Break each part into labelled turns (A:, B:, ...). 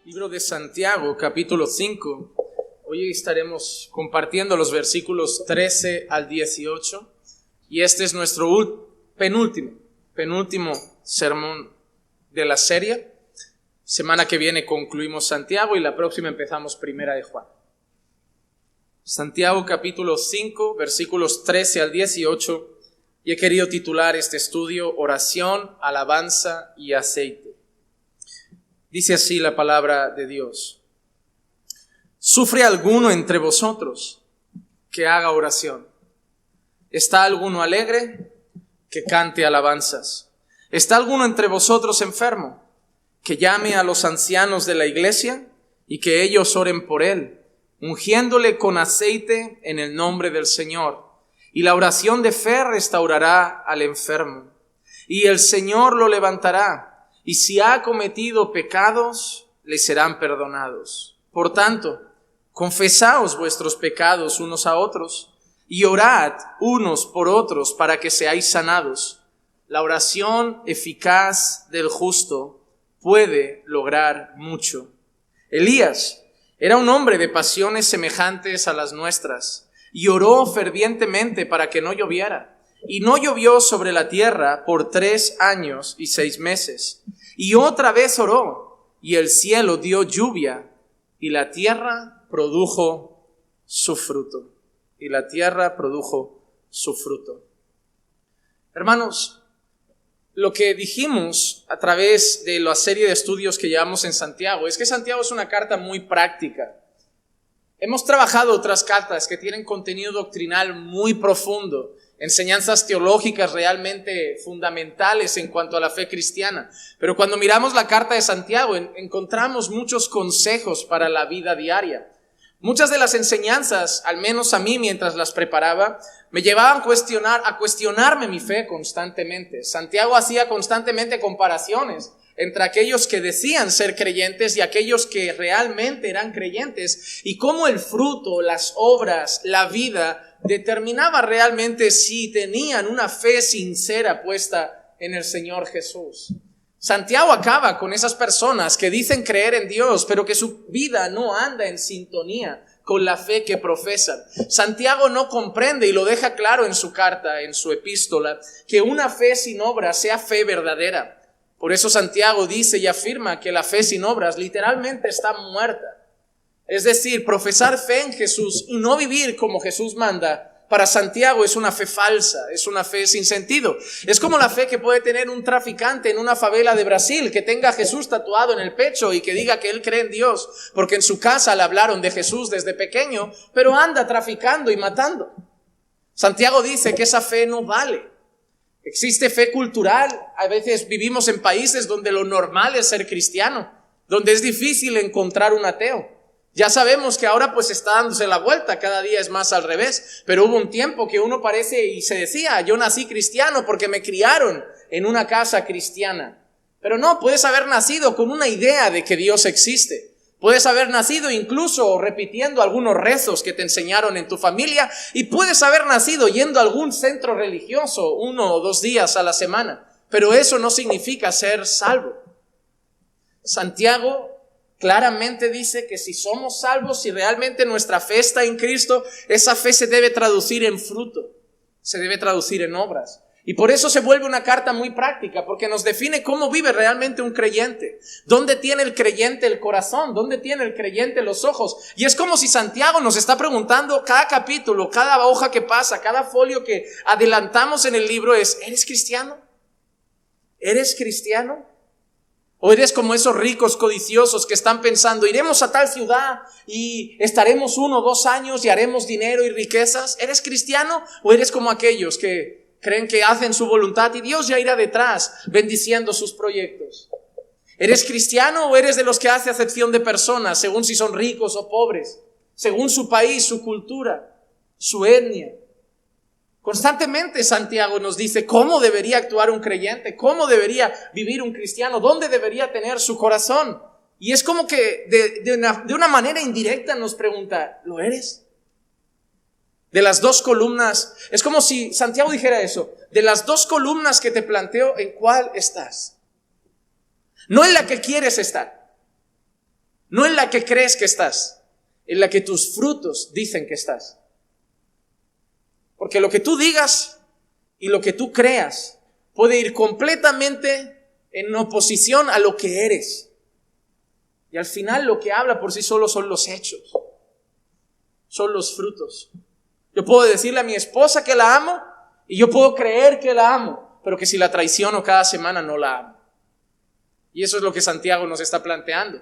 A: Libro de Santiago, capítulo 5. Hoy estaremos compartiendo los versículos 13 al 18. Y este es nuestro penúltimo sermón de la serie. Semana que viene concluimos Santiago y la próxima empezamos Primera de Juan. Santiago, capítulo 5, versículos 13 al 18. Y he querido titular este estudio Oración, Alabanza y Aceite. Dice así la palabra de Dios. ¿Sufre alguno entre vosotros que haga oración? ¿Está alguno alegre? Que cante alabanzas. ¿Está alguno entre vosotros enfermo? Que llame a los ancianos de la iglesia y que ellos oren por él, ungiéndole con aceite en el nombre del Señor. Y la oración de fe restaurará al enfermo, y el Señor lo levantará. Y si ha cometido pecados, le serán perdonados. Por tanto, confesaos vuestros pecados unos a otros y orad unos por otros para que seáis sanados. La oración eficaz del justo puede lograr mucho. Elías era un hombre de pasiones semejantes a las nuestras y oró fervientemente para que no lloviera. Y no llovió sobre la tierra por 3 años y 6 meses. Y otra vez oró, y el cielo dio lluvia, y la tierra produjo su fruto. Hermanos, lo que dijimos a través de la serie de estudios que llevamos en Santiago es que Santiago es una carta muy práctica. Hemos trabajado otras cartas que tienen contenido doctrinal muy profundo, enseñanzas teológicas realmente fundamentales en cuanto a la fe cristiana. Pero cuando miramos la carta de Santiago, encontramos muchos consejos para la vida diaria. Muchas de las enseñanzas, al menos a mí mientras las preparaba, me llevaban a cuestionarme mi fe constantemente. Santiago hacía constantemente comparaciones entre aquellos que decían ser creyentes y aquellos que realmente eran creyentes, y cómo el fruto, las obras, la vida determinaba realmente si tenían una fe sincera puesta en el Señor Jesús. Santiago acaba con esas personas que dicen creer en Dios, pero que su vida no anda en sintonía con la fe que profesan. Santiago no comprende, y lo deja claro en su carta, en su epístola, que una fe sin obras sea fe verdadera. Por eso Santiago dice y afirma que la fe sin obras literalmente está muerta. Es decir, profesar fe en Jesús y no vivir como Jesús manda, para Santiago es una fe falsa, es una fe sin sentido. Es como la fe que puede tener un traficante en una favela de Brasil, que tenga a Jesús tatuado en el pecho y que diga que él cree en Dios, porque en su casa le hablaron de Jesús desde pequeño, pero anda traficando y matando. Santiago dice que esa fe no vale. Existe fe cultural. A veces vivimos en países donde lo normal es ser cristiano, donde es difícil encontrar un ateo. Ya sabemos que ahora pues está dándose la vuelta, cada día es más al revés, pero hubo un tiempo que uno parece y se decía, yo nací cristiano porque me criaron en una casa cristiana. Pero no, puedes haber nacido con una idea de que Dios existe. Puedes haber nacido incluso repitiendo algunos rezos que te enseñaron en tu familia, y puedes haber nacido yendo a algún centro religioso 1 o 2 días a la semana, pero eso no significa ser salvo. Santiago claramente dice que si somos salvos, si realmente nuestra fe está en Cristo, esa fe se debe traducir en fruto, se debe traducir en obras. Y por eso se vuelve una carta muy práctica, porque nos define cómo vive realmente un creyente. ¿Dónde tiene el creyente el corazón? ¿Dónde tiene el creyente los ojos? Y es como si Santiago nos está preguntando cada capítulo, cada hoja que pasa, cada folio que adelantamos en el libro es, ¿eres cristiano? ¿Eres cristiano? ¿O eres como esos ricos codiciosos que están pensando, iremos a tal ciudad y estaremos 1 o 2 años y haremos dinero y riquezas? ¿Eres cristiano? ¿O eres como aquellos que creen que hacen su voluntad y Dios ya irá detrás bendiciendo sus proyectos? ¿Eres cristiano o eres de los que hace acepción de personas según si son ricos o pobres, según su país, su cultura, su etnia? Constantemente Santiago nos dice cómo debería actuar un creyente, cómo debería vivir un cristiano, dónde debería tener su corazón. Y es como que de una manera indirecta nos pregunta, ¿lo eres? De las 2 columnas, es como si Santiago dijera eso, de las 2 columnas que te planteo, ¿en cuál estás? No en la que quieres estar, no en la que crees que estás, en la que tus frutos dicen que estás. Porque lo que tú digas y lo que tú creas puede ir completamente en oposición a lo que eres. Y al final lo que habla por sí solo son los hechos, son los frutos. Yo puedo decirle a mi esposa que la amo y yo puedo creer que la amo, pero que si la traiciono cada semana no la amo. Y eso es lo que Santiago nos está planteando.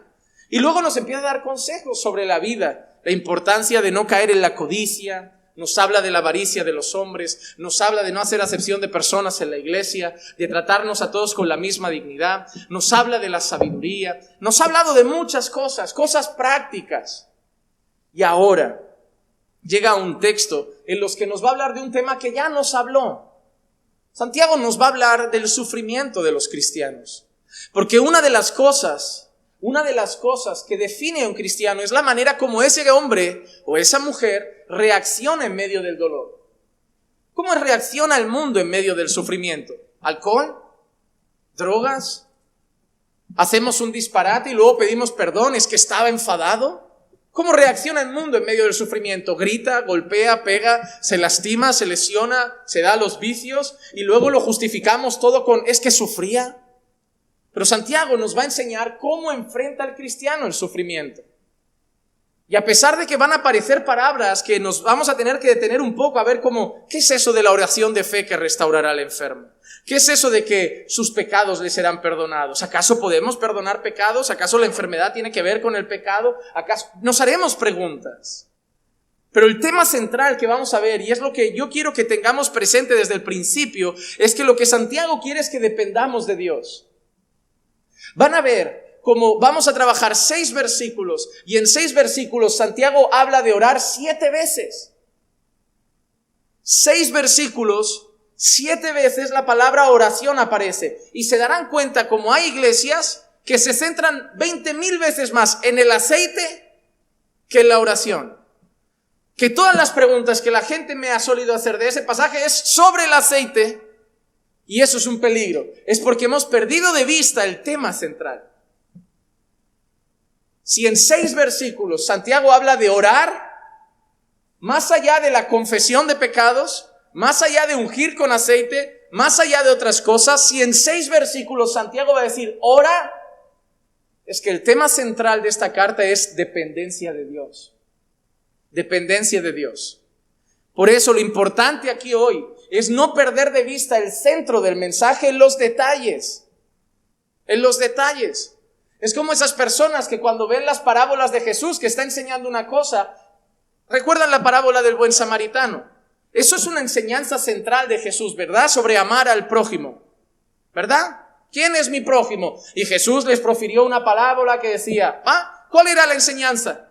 A: Y luego nos empieza a dar consejos sobre la vida, la importancia de no caer en la codicia. Nos habla de la avaricia de los hombres, nos habla de no hacer acepción de personas en la iglesia, de tratarnos a todos con la misma dignidad, nos habla de la sabiduría, nos ha hablado de muchas cosas, cosas prácticas. Y ahora llega un texto en los que nos va a hablar de un tema que ya nos habló. Santiago nos va a hablar del sufrimiento de los cristianos, porque una de las cosas que define a un cristiano es la manera como ese hombre o esa mujer reacciona en medio del dolor. ¿Cómo reacciona el mundo en medio del sufrimiento? ¿Alcohol? ¿Drogas? ¿Hacemos un disparate y luego pedimos perdón? ¿Es que estaba enfadado? ¿Cómo reacciona el mundo en medio del sufrimiento? Grita, golpea, pega, se lastima, se lesiona, se da a los vicios y luego lo justificamos todo con «es que sufría». Pero Santiago nos va a enseñar cómo enfrenta el cristiano el sufrimiento. Y a pesar de que van a aparecer palabras que nos vamos a tener que detener un poco a ver cómo, ¿qué es eso de la oración de fe que restaurará al enfermo? ¿Qué es eso de que sus pecados le serán perdonados? ¿Acaso podemos perdonar pecados? ¿Acaso la enfermedad tiene que ver con el pecado? ¿Acaso? Nos haremos preguntas. Pero el tema central que vamos a ver, y es lo que yo quiero que tengamos presente desde el principio, es que lo que Santiago quiere es que dependamos de Dios. Van a ver cómo vamos a trabajar 6 versículos y en 6 versículos Santiago habla de orar 7 veces. 6 versículos, 7 veces la palabra oración aparece. Y se darán cuenta como hay iglesias que se centran 20,000 veces más en el aceite que en la oración. Que todas las preguntas que la gente me ha solido hacer de ese pasaje es sobre el aceite. Y eso es un peligro. Es porque hemos perdido de vista el tema central. Si en 6 versículos Santiago habla de orar, más allá de la confesión de pecados, más allá de ungir con aceite, más allá de otras cosas, si en 6 versículos Santiago va a decir ora, es que el tema central de esta carta es dependencia de Dios. Dependencia de Dios. Por eso lo importante aquí hoy es no perder de vista el centro del mensaje en los detalles. En los detalles. Es como esas personas que cuando ven las parábolas de Jesús que está enseñando una cosa, ¿recuerdan la parábola del buen samaritano? Eso es una enseñanza central de Jesús, ¿verdad? Sobre amar al prójimo, ¿verdad? ¿Quién es mi prójimo? Y Jesús les profirió una parábola que decía, ¿cuál era la enseñanza?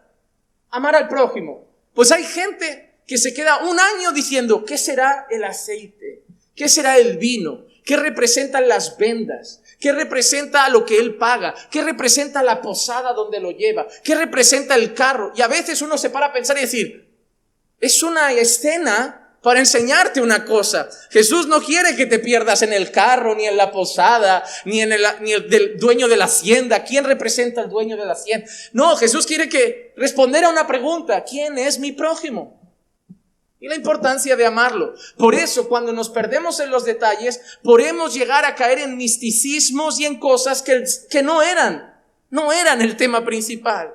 A: Amar al prójimo. Pues hay gente que se queda un año diciendo, ¿qué será el aceite? ¿Qué será el vino? ¿Qué representan las vendas? ¿Qué representa lo que él paga? ¿Qué representa la posada donde lo lleva? ¿Qué representa el carro? Y a veces uno se para a pensar y decir, es una escena para enseñarte una cosa. Jesús no quiere que te pierdas en el carro, ni en la posada, ni el del dueño de la hacienda. ¿Quién representa al dueño de la hacienda? No, Jesús quiere que responder a una pregunta. ¿Quién es mi prójimo? Y la importancia de amarlo. Por eso, cuando nos perdemos en los detalles, podemos llegar a caer en misticismos y en cosas que no eran el tema principal.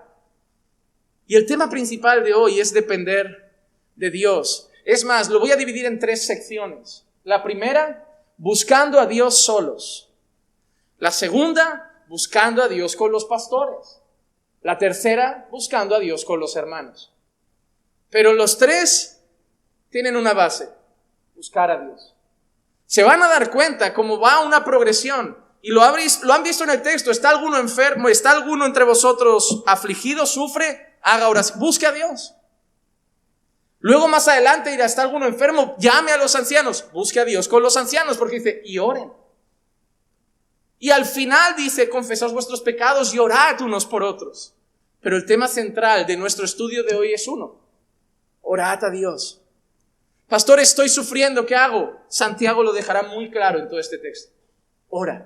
A: Y el tema principal de hoy es depender de Dios. Es más, lo voy a dividir en 3 secciones. La primera, buscando a Dios solos. La segunda, buscando a Dios con los pastores. La tercera, buscando a Dios con los hermanos. Pero los 3 tienen una base, buscar a Dios. Se van a dar cuenta cómo va una progresión. Y lo han visto en el texto. ¿Está alguno enfermo? ¿Está alguno entre vosotros afligido? ¿Sufre? Haga oración. Busque a Dios. Luego más adelante dirá, ¿está alguno enfermo? Llame a los ancianos. Busque a Dios con los ancianos. Porque dice, y oren. Y al final dice, confesad vuestros pecados y orad unos por otros. Pero el tema central de nuestro estudio de hoy es uno. Orad a Dios. Pastor, estoy sufriendo, ¿qué hago? Santiago lo dejará muy claro en todo este texto. Ora.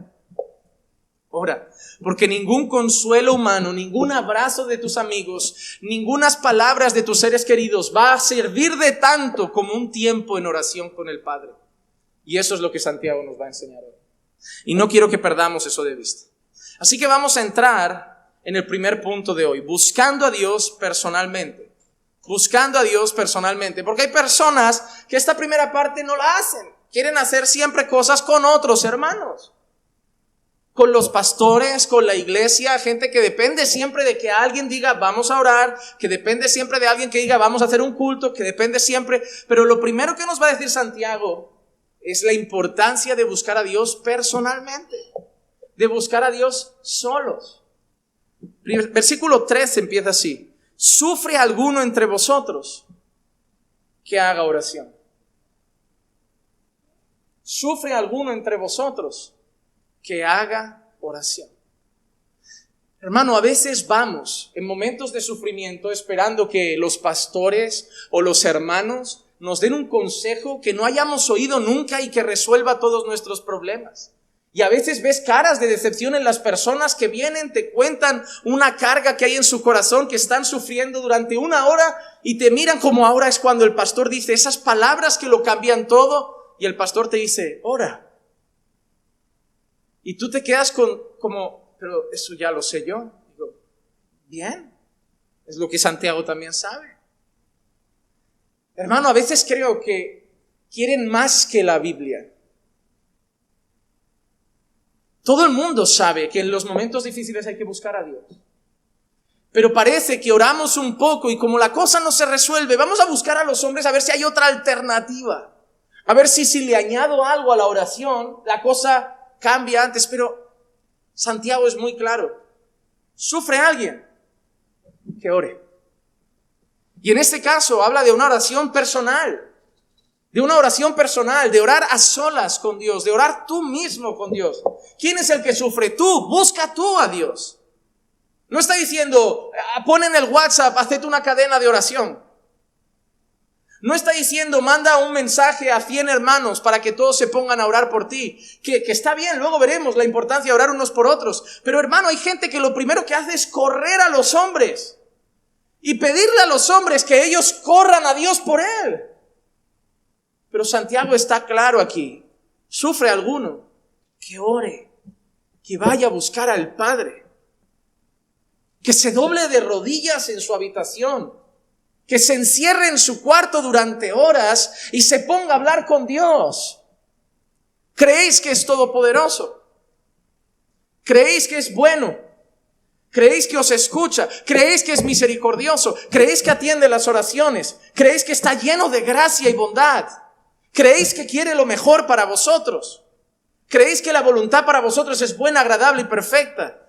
A: ora. Porque ningún consuelo humano, ningún abrazo de tus amigos, ningunas palabras de tus seres queridos va a servir de tanto como un tiempo en oración con el Padre. Y eso es lo que Santiago nos va a enseñar hoy. Y no quiero que perdamos eso de vista. Así que vamos a entrar en el primer punto de hoy, buscando a Dios personalmente. Buscando a Dios personalmente. Porque hay personas que esta primera parte no la hacen. Quieren hacer siempre cosas con otros hermanos. Con los pastores, con la iglesia, gente que depende siempre de que alguien diga vamos a orar, que depende siempre de alguien que diga vamos a hacer un culto, que depende siempre. Pero lo primero que nos va a decir Santiago es la importancia de buscar a Dios personalmente, de buscar a Dios solos. Versículo 3 empieza así: ¿sufre alguno entre vosotros que haga oración? ¿Sufre alguno entre vosotros que haga oración? Hermano, a veces vamos en momentos de sufrimiento esperando que los pastores o los hermanos nos den un consejo que no hayamos oído nunca y que resuelva todos nuestros problemas. Y a veces ves caras de decepción en las personas que vienen, te cuentan una carga que hay en su corazón, que están sufriendo durante una hora y te miran como ahora es cuando el pastor dice esas palabras que lo cambian todo y el pastor te dice, ora. Y tú te quedas como, pero eso ya lo sé yo. Digo, bien, es lo que Santiago también sabe. Hermano, a veces creo que quieren más que la Biblia. Todo el mundo sabe que en los momentos difíciles hay que buscar a Dios. Pero parece que oramos un poco y como la cosa no se resuelve, vamos a buscar a los hombres a ver si hay otra alternativa. A ver si le añado algo a la oración, la cosa cambia antes. Pero Santiago es muy claro. ¿Sufre alguien? Que ore. Y en este caso habla de una oración personal. De una oración personal, de orar a solas con Dios, de orar tú mismo con Dios. ¿Quién es el que sufre? Tú, busca tú a Dios. No está diciendo, pon en el WhatsApp, hazte una cadena de oración. No está diciendo, manda un mensaje a 100 hermanos para que todos se pongan a orar por ti. Que está bien, luego veremos la importancia de orar unos por otros. Pero hermano, hay gente que lo primero que hace es correr a los hombres. Y pedirle a los hombres que ellos corran a Dios por él. Pero Santiago está claro aquí. ¿Sufre alguno? Que ore. Que vaya a buscar al Padre. Que se doble de rodillas en su habitación. Que se encierre en su cuarto durante horas y se ponga a hablar con Dios. ¿Creéis que es todopoderoso? ¿Creéis que es bueno? ¿Creéis que os escucha? ¿Creéis que es misericordioso? ¿Creéis que atiende las oraciones? ¿Creéis que está lleno de gracia y bondad? ¿Creéis que quiere lo mejor para vosotros? ¿Creéis que la voluntad para vosotros es buena, agradable y perfecta?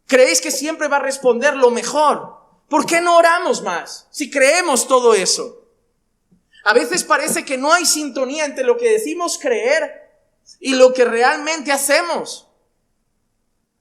A: ¿Creéis que siempre va a responder lo mejor? ¿Por qué no oramos más si creemos todo eso? A veces parece que no hay sintonía entre lo que decimos creer y lo que realmente hacemos.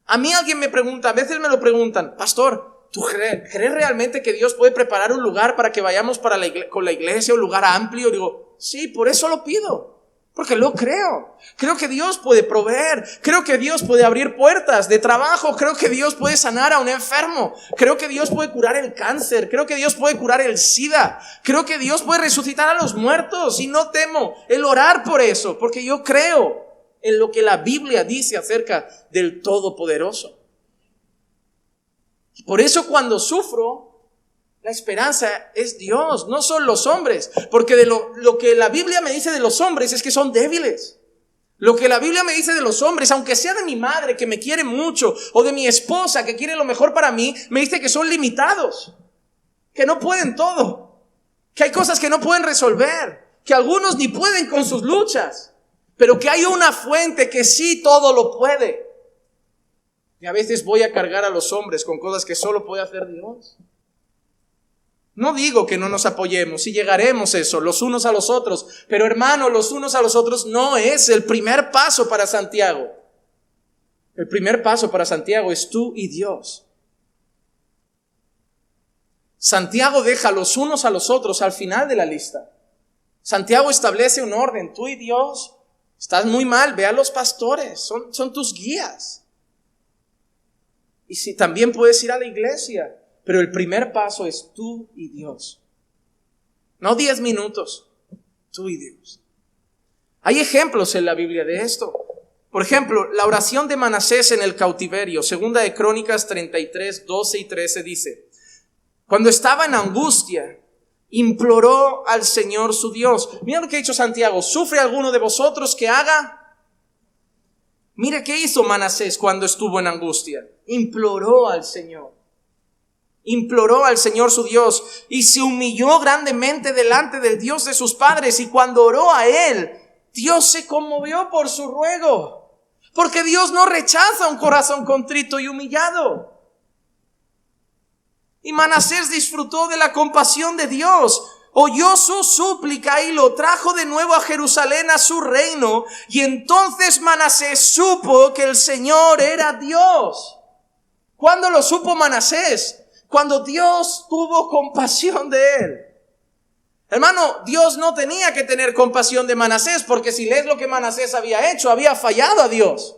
A: A mí alguien me pregunta, a veces me lo preguntan, pastor, ¿tú crees realmente que Dios puede preparar un lugar para que vayamos con la iglesia, un lugar amplio? Digo, sí, por eso lo pido, porque lo creo. Creo que Dios puede proveer, creo que Dios puede abrir puertas de trabajo, creo que Dios puede sanar a un enfermo, creo que Dios puede curar el cáncer, creo que Dios puede curar el SIDA, creo que Dios puede resucitar a los muertos y no temo el orar por eso, porque yo creo en lo que la Biblia dice acerca del Todopoderoso. Por eso cuando sufro, la esperanza es Dios, no son los hombres. Porque de lo que la Biblia me dice de los hombres es que son débiles. Lo que la Biblia me dice de los hombres, aunque sea de mi madre que me quiere mucho, o de mi esposa que quiere lo mejor para mí, me dice que son limitados, que no pueden todo, que hay cosas que no pueden resolver, que algunos ni pueden con sus luchas. Pero que hay una fuente que sí todo lo puede. Y a veces voy a cargar a los hombres con cosas que solo puede hacer Dios. No digo que no nos apoyemos, y llegaremos eso, los unos a los otros. Pero hermano, los unos a los otros no es el primer paso para Santiago. El primer paso para Santiago es tú y Dios. Santiago deja los unos a los otros al final de la lista. Santiago establece un orden, tú y Dios. Estás muy mal, ve a los pastores, son tus guías. Y sí, también puedes ir a la iglesia, pero el primer paso es tú y Dios. No 10 minutos, tú y Dios. Hay ejemplos en la Biblia de esto. Por ejemplo, la oración de Manasés en el cautiverio, segunda de Crónicas 33, 12 y 13 dice: cuando estaba en angustia, imploró al Señor su Dios. Mira lo que ha dicho Santiago: ¿sufre alguno de vosotros que haga? Mira qué hizo Manasés cuando estuvo en angustia. Imploró al Señor. Imploró al Señor su Dios y se humilló grandemente delante del Dios de sus padres. Y cuando oró a él, Dios se conmovió por su ruego. Porque Dios no rechaza un corazón contrito y humillado. Y Manasés disfrutó de la compasión de Dios. Oyó su súplica y lo trajo de nuevo a Jerusalén, a su reino. Y entonces Manasés supo que el Señor era Dios. ¿Cuándo lo supo Manasés? Cuando Dios tuvo compasión de él. Hermano, Dios no tenía que tener compasión de Manasés, porque si lees lo que Manasés había hecho, había fallado a Dios.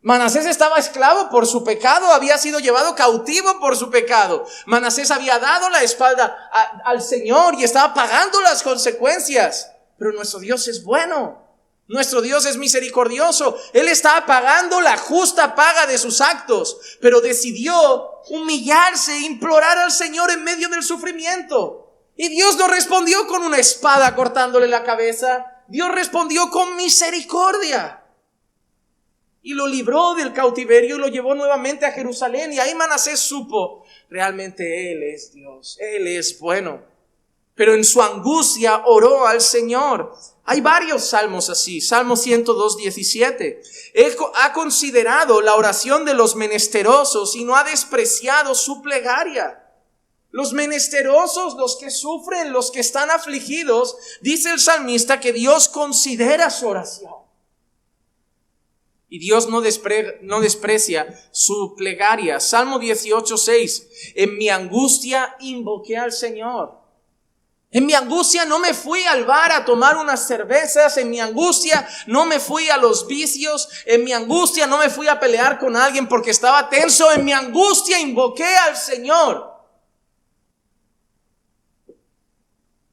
A: Manasés estaba esclavo por su pecado, había sido llevado cautivo por su pecado. Manasés había dado la espalda al Señor y estaba pagando las consecuencias. Pero nuestro Dios es bueno. Nuestro Dios es misericordioso. Él estaba pagando la justa paga de sus actos, pero decidió humillarse e implorar al Señor en medio del sufrimiento. Y Dios no respondió con una espada cortándole la cabeza. Dios respondió con misericordia. Y lo libró del cautiverio y lo llevó nuevamente a Jerusalén. Y ahí Manasés supo, realmente Él es Dios. Él es bueno. Pero en su angustia oró al Señor. Hay varios salmos así. Salmo 102, 17. Él ha considerado la oración de los menesterosos y no ha despreciado su plegaria. Los menesterosos, los que sufren, los que están afligidos, dice el salmista que Dios considera su oración. Y Dios no desprecia su plegaria. Salmo 18, 6. En mi angustia invoqué al Señor. En mi angustia no me fui al bar a tomar unas cervezas. En mi angustia no me fui a los vicios. En mi angustia no me fui a pelear con alguien porque estaba tenso. En mi angustia invoqué al Señor.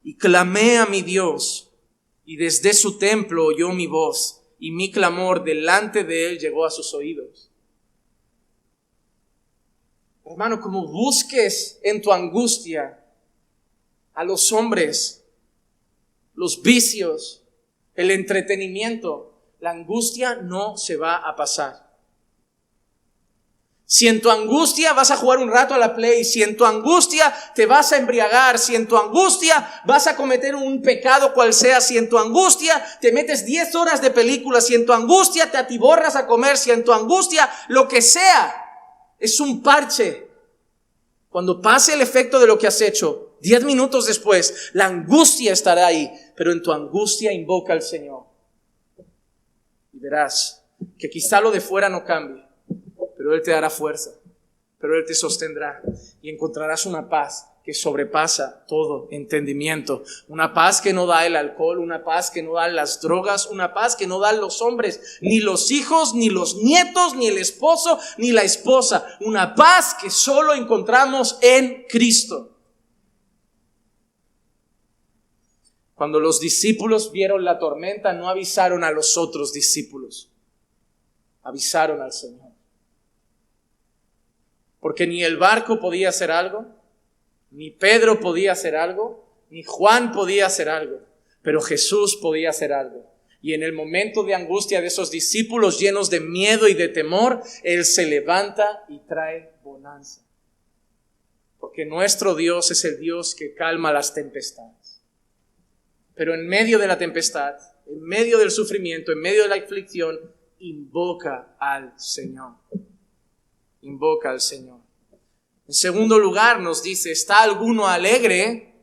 A: Y clamé a mi Dios, y desde su templo oyó mi voz, y mi clamor delante de él llegó a sus oídos. Hermano, como busques en tu angustia a los hombres, los vicios, el entretenimiento, la angustia no se va a pasar. Si en tu angustia vas a jugar un rato a la Play, si en tu angustia te vas a embriagar, si en tu angustia vas a cometer un pecado cual sea, si en tu angustia te metes 10 horas de película, si en tu angustia te atiborras a comer, si en tu angustia lo que sea, es un parche. Cuando pase el efecto de lo que has hecho, 10 minutos después, la angustia estará ahí, pero en tu angustia invoca al Señor. Y verás que quizá lo de fuera no cambie, pero Él te dará fuerza, pero Él te sostendrá y encontrarás una paz que sobrepasa todo entendimiento. Una paz que no da el alcohol, una paz que no dan las drogas, una paz que no dan los hombres, ni los hijos, ni los nietos, ni el esposo, ni la esposa. Una paz que solo encontramos en Cristo. Cuando los discípulos vieron la tormenta, no avisaron a los otros discípulos, avisaron al Señor. Porque ni el barco podía hacer algo, ni Pedro podía hacer algo, ni Juan podía hacer algo, pero Jesús podía hacer algo. Y en el momento de angustia de esos discípulos llenos de miedo y de temor, Él se levanta y trae bonanza. Porque nuestro Dios es el Dios que calma las tempestades. Pero en medio de la tempestad, en medio del sufrimiento, en medio de la aflicción, invoca al Señor. Invoca al Señor. En segundo lugar nos dice, ¿está alguno alegre?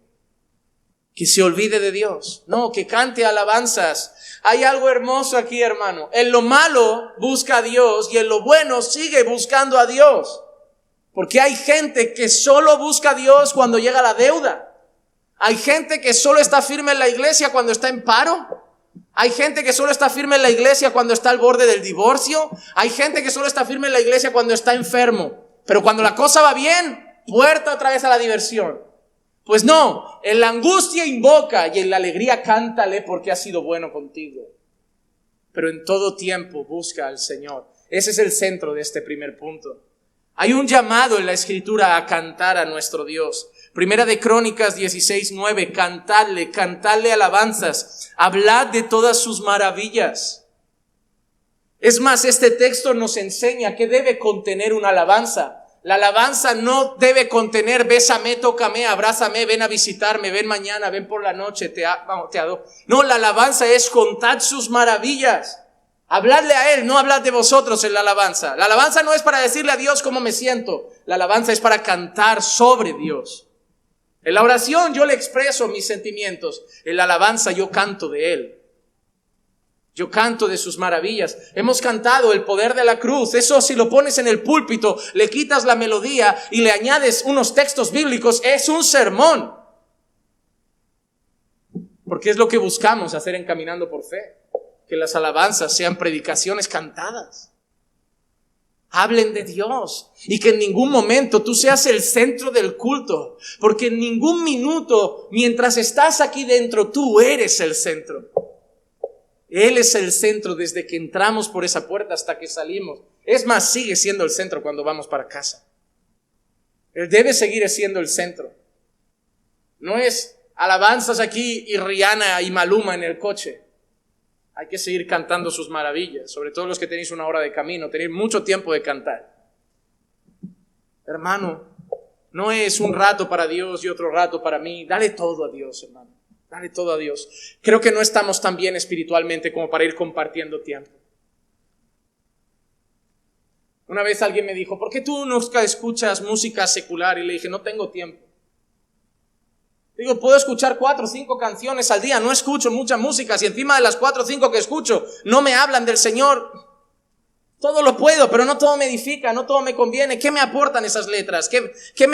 A: Que se olvide de Dios. No, que cante alabanzas. Hay algo hermoso aquí, hermano. En lo malo busca a Dios y en lo bueno sigue buscando a Dios. Porque hay gente que solo busca a Dios cuando llega la deuda. Hay gente que solo está firme en la iglesia cuando está en paro. Hay gente que solo está firme en la iglesia cuando está al borde del divorcio. Hay gente que solo está firme en la iglesia cuando está enfermo. Pero cuando la cosa va bien, puerta otra vez a la diversión. Pues no, en la angustia invoca y en la alegría cántale porque ha sido bueno contigo. Pero en todo tiempo busca al Señor. Ese es el centro de este primer punto. Hay un llamado en la Escritura a cantar a nuestro Dios. Primera de Crónicas 16:9, cantadle alabanzas, hablad de todas sus maravillas. Es más, este texto nos enseña que debe contener una alabanza. La alabanza no debe contener bésame, tócame, abrázame, ven a visitarme, ven mañana, ven por la noche, te adoro. No, la alabanza es contad sus maravillas. Habladle a Él, no hablad de vosotros en la alabanza. La alabanza no es para decirle a Dios cómo me siento. La alabanza es para cantar sobre Dios. En la oración yo le expreso mis sentimientos. En la alabanza yo canto de Él. Yo canto de sus maravillas. Hemos cantado el poder de la cruz. Eso, si lo pones en el púlpito, le quitas la melodía y le añades unos textos bíblicos, es un sermón. Porque es lo que buscamos hacer en Caminando por Fe. Que las alabanzas sean predicaciones cantadas. Hablen de Dios. Y que en ningún momento tú seas el centro del culto. Porque en ningún minuto, mientras estás aquí dentro, tú eres el centro. Él es el centro desde que entramos por esa puerta hasta que salimos. Es más, sigue siendo el centro cuando vamos para casa. Él debe seguir siendo el centro. No es alabanzas aquí y Rihanna y Maluma en el coche. Hay que seguir cantando sus maravillas. Sobre todo los que tenéis una hora de camino, tenéis mucho tiempo de cantar. Hermano, no es un rato para Dios y otro rato para mí. Dale todo a Dios, hermano. Dale todo a Dios. Creo que no estamos tan bien espiritualmente como para ir compartiendo tiempo. Una vez alguien me dijo, ¿por qué tú nunca escuchas música secular? Y le dije, no tengo tiempo. Digo, puedo escuchar 4 o 5 canciones al día, no escucho mucha música. Si encima de las 4 o 5 que escucho no me hablan del Señor, todo lo puedo, pero no todo me edifica, no todo me conviene. ¿Qué me aportan esas letras? ¿Qué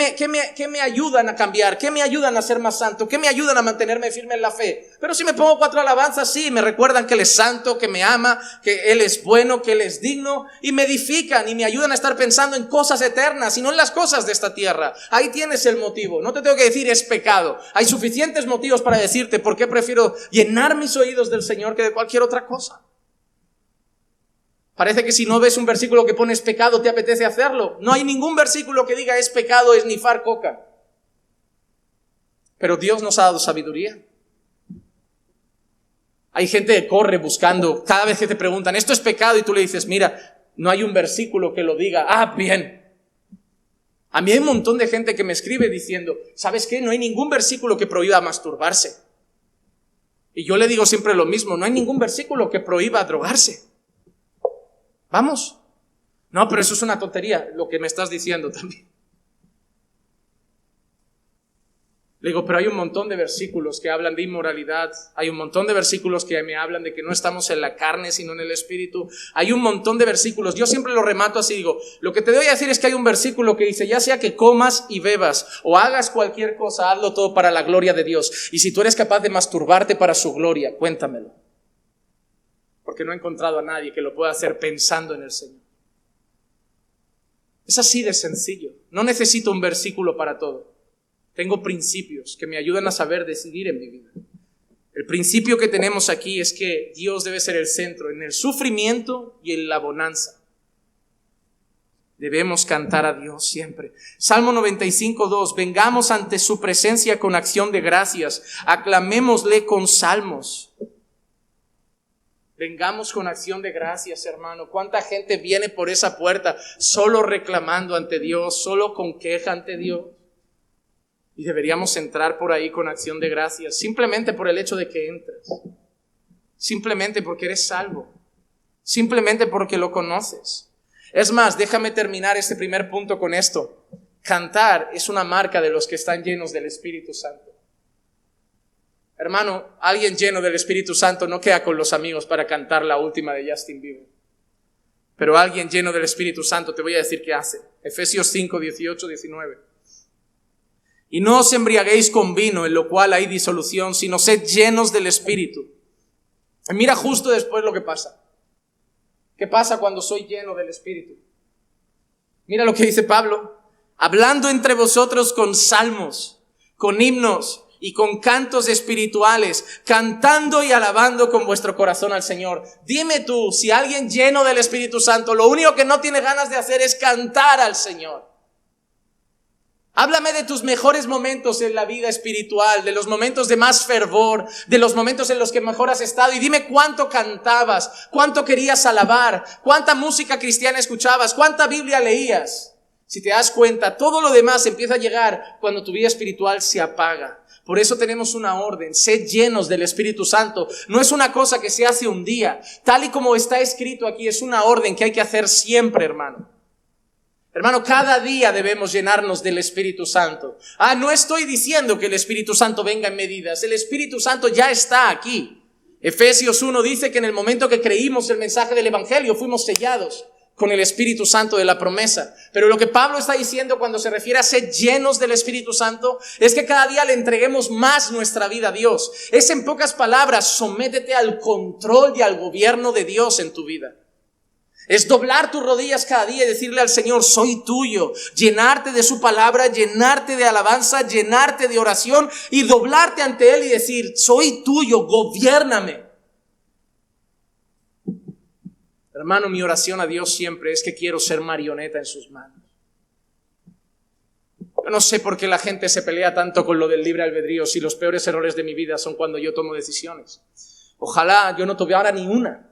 A: me ayudan a cambiar? ¿Qué me ayudan a ser más santo? ¿Qué me ayudan a mantenerme firme en la fe? Pero si me pongo 4 alabanzas, sí, me recuerdan que Él es santo, que me ama, que Él es bueno, que Él es digno, y me edifican y me ayudan a estar pensando en cosas eternas y no en las cosas de esta tierra. Ahí tienes el motivo. No te tengo que decir es pecado. Hay suficientes motivos para decirte por qué prefiero llenar mis oídos del Señor que de cualquier otra cosa. Parece que si no ves un versículo que pone es pecado, te apetece hacerlo. No hay ningún versículo que diga es pecado esnifar coca. Pero Dios nos ha dado sabiduría. Hay gente que corre buscando, cada vez que te preguntan, ¿esto es pecado? Y tú le dices, mira, no hay un versículo que lo diga. Ah, bien. A mí hay un montón de gente que me escribe diciendo, ¿sabes qué? No hay ningún versículo que prohíba masturbarse. Y yo le digo siempre lo mismo, no hay ningún versículo que prohíba drogarse. Vamos. No, pero eso es una tontería, lo que me estás diciendo también. Le digo, pero hay un montón de versículos que hablan de inmoralidad, hay un montón de versículos que me hablan de que no estamos en la carne sino en el espíritu, hay un montón de versículos, yo siempre lo remato así, digo, lo que te voy a decir es que hay un versículo que dice, ya sea que comas y bebas o hagas cualquier cosa, hazlo todo para la gloria de Dios, y si tú eres capaz de masturbarte para su gloria, cuéntamelo. Porque no he encontrado a nadie que lo pueda hacer pensando en el Señor. Es así de sencillo. No necesito un versículo para todo. Tengo principios que me ayudan a saber decidir en mi vida. El principio que tenemos aquí es que Dios debe ser el centro en el sufrimiento y en la bonanza. Debemos cantar a Dios siempre. Salmo 95:2. Vengamos ante su presencia con acción de gracias. Aclamémosle con salmos. Vengamos con acción de gracias, hermano. ¿Cuánta gente viene por esa puerta solo reclamando ante Dios, solo con queja ante Dios? Y deberíamos entrar por ahí con acción de gracias, simplemente por el hecho de que entres. Simplemente porque eres salvo. Simplemente porque lo conoces. Es más, déjame terminar este primer punto con esto. Cantar es una marca de los que están llenos del Espíritu Santo. Hermano, alguien lleno del Espíritu Santo no queda con los amigos para cantar la última de Justin Bieber. Pero alguien lleno del Espíritu Santo, te voy a decir qué hace. Efesios 5, 18, 19. Y no os embriaguéis con vino, en lo cual hay disolución, sino sed llenos del Espíritu. Y mira justo después lo que pasa. ¿Qué pasa cuando soy lleno del Espíritu? Mira lo que dice Pablo. Hablando entre vosotros con salmos, con himnos y con cantos espirituales, cantando y alabando con vuestro corazón al Señor. Dime tú, si alguien lleno del Espíritu Santo, lo único que no tiene ganas de hacer es cantar al Señor. Háblame de tus mejores momentos en la vida espiritual, de los momentos de más fervor, de los momentos en los que mejor has estado, y dime cuánto cantabas, cuánto querías alabar, cuánta música cristiana escuchabas, cuánta Biblia leías. Si te das cuenta, todo lo demás empieza a llegar cuando tu vida espiritual se apaga. Por eso tenemos una orden: sed llenos del Espíritu Santo. No es una cosa que se hace un día, tal y como está escrito aquí, es una orden que hay que hacer siempre, hermano. Hermano, cada día debemos llenarnos del Espíritu Santo. No estoy diciendo que el Espíritu Santo venga en medidas. El Espíritu Santo ya está aquí. Efesios 1 dice que en el momento que creímos el mensaje del Evangelio fuimos sellados con el Espíritu Santo de la promesa. Pero lo que Pablo está diciendo cuando se refiere a ser llenos del Espíritu Santo es que cada día le entreguemos más nuestra vida a Dios. Es, en pocas palabras, sométete al control y al gobierno de Dios en tu vida. Es doblar tus rodillas cada día y decirle al Señor: soy tuyo. Llenarte de su palabra, llenarte de alabanza, llenarte de oración y doblarte ante Él y decir: soy tuyo, gobiérname. Hermano, mi oración a Dios siempre es que quiero ser marioneta en sus manos. Yo no sé por qué la gente se pelea tanto con lo del libre albedrío si los peores errores de mi vida son cuando yo tomo decisiones. Ojalá yo no tomara ni una.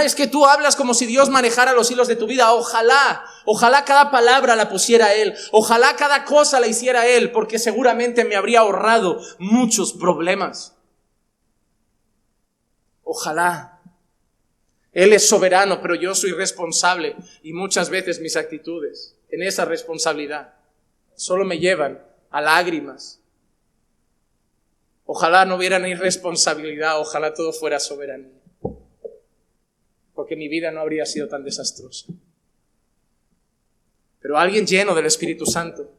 A: Es que tú hablas como si Dios manejara los hilos de tu vida. Ojalá cada palabra la pusiera Él. Ojalá cada cosa la hiciera Él, porque seguramente me habría ahorrado muchos problemas. Ojalá. Él es soberano, pero yo soy responsable, y muchas veces mis actitudes en esa responsabilidad solo me llevan a lágrimas. Ojalá no hubiera ni irresponsabilidad, ojalá todo fuera soberanía, porque mi vida no habría sido tan desastrosa. Pero alguien lleno del Espíritu Santo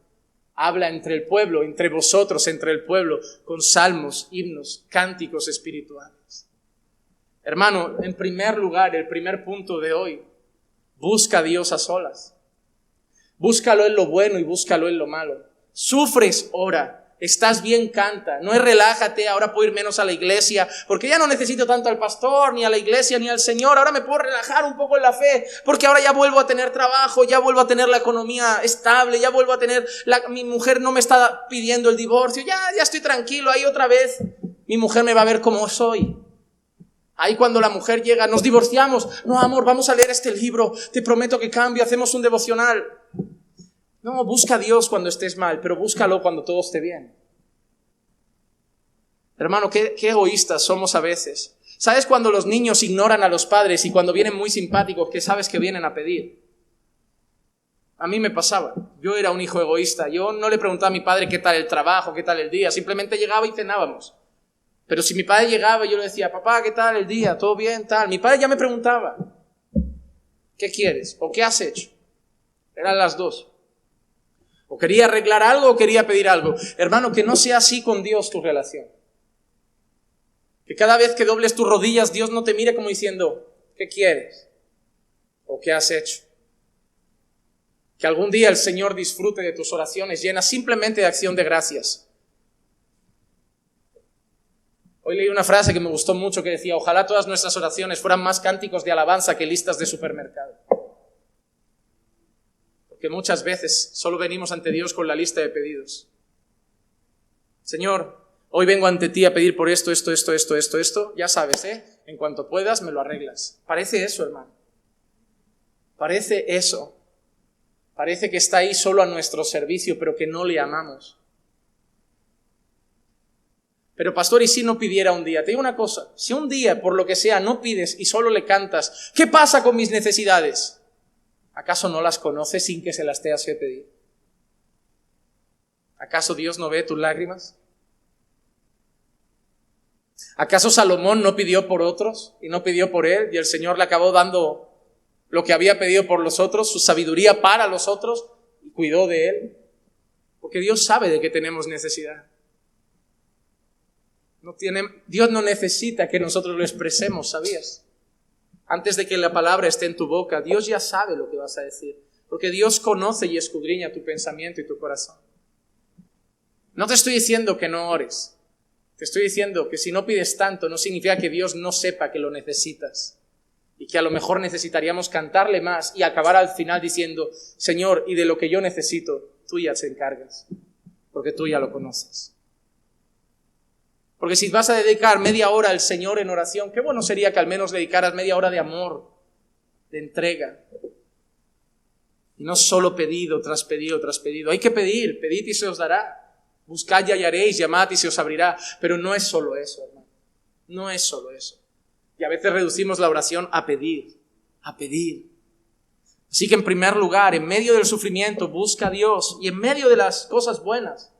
A: habla entre el pueblo, entre vosotros, entre el pueblo, con salmos, himnos, cánticos espirituales. Hermano, en primer lugar, el primer punto de hoy: busca a Dios a solas. Búscalo en lo bueno y búscalo en lo malo. Sufres, ora. Estás bien, canta. No es relájate, ahora puedo ir menos a la iglesia, porque ya no necesito tanto al pastor, ni a la iglesia, ni al Señor. Ahora me puedo relajar un poco en la fe, porque ahora ya vuelvo a tener trabajo, ya vuelvo a tener la economía estable, ya vuelvo a tener, mi mujer no me está pidiendo el divorcio, ya estoy tranquilo, ahí otra vez mi mujer me va a ver como soy. Ahí cuando la mujer llega, nos divorciamos. No, amor, vamos a leer este libro, te prometo que cambio, hacemos un devocional. No, busca a Dios cuando estés mal, pero búscalo cuando todo esté bien. Hermano, qué egoístas somos a veces. ¿Sabes cuando los niños ignoran a los padres y cuando vienen muy simpáticos, que sabes que vienen a pedir? A mí me pasaba. Yo era un hijo egoísta. Yo no le preguntaba a mi padre qué tal el trabajo, qué tal el día. Simplemente llegaba y cenábamos. Pero si mi padre llegaba y yo le decía: papá, ¿qué tal el día? ¿Todo bien? Tal. Mi padre ya me preguntaba: ¿qué quieres? ¿O qué has hecho? Eran las dos. O quería arreglar algo o quería pedir algo. Hermano, que no sea así con Dios tu relación. Que cada vez que dobles tus rodillas, Dios no te mire como diciendo: ¿qué quieres? ¿O qué has hecho? Que algún día el Señor disfrute de tus oraciones llenas simplemente de acción de gracias. Hoy leí una frase que me gustó mucho que decía: ojalá todas nuestras oraciones fueran más cánticos de alabanza que listas de supermercado. Porque muchas veces solo venimos ante Dios con la lista de pedidos. Señor, hoy vengo ante ti a pedir por esto. Ya sabes, en cuanto puedas me lo arreglas. Parece eso, hermano. Parece eso. Parece que está ahí solo a nuestro servicio, pero que no le amamos. Pero pastor, ¿y si no pidiera un día? Te digo una cosa: si un día, por lo que sea, no pides y solo le cantas, ¿qué pasa con mis necesidades? ¿Acaso no las conoces sin que se las tengas que pedir? ¿Acaso Dios no ve tus lágrimas? ¿Acaso Salomón no pidió por otros y no pidió por él, y el Señor le acabó dando lo que había pedido por los otros, su sabiduría para los otros, y cuidó de él? Porque Dios sabe de que tenemos necesidad. Dios no necesita que nosotros lo expresemos, ¿sabías? Antes de que la palabra esté en tu boca, Dios ya sabe lo que vas a decir. Porque Dios conoce y escudriña tu pensamiento y tu corazón. No te estoy diciendo que no ores. Te estoy diciendo que si no pides tanto, no significa que Dios no sepa que lo necesitas. Y que a lo mejor necesitaríamos cantarle más y acabar al final diciendo, Señor, y de lo que yo necesito, tú ya te encargas. Porque tú ya lo conoces. Porque si vas a dedicar media hora al Señor en oración, qué bueno sería que al menos dedicaras media hora de amor, de entrega. Y no solo pedido tras pedido tras pedido. Hay que pedir, pedid y se os dará. Buscad y hallaréis, llamad y se os abrirá. Pero no es solo eso, hermano. No es solo eso. Y a veces reducimos la oración a pedir, a pedir. Así que en primer lugar, en medio del sufrimiento, busca a Dios. Y en medio de las cosas buenas,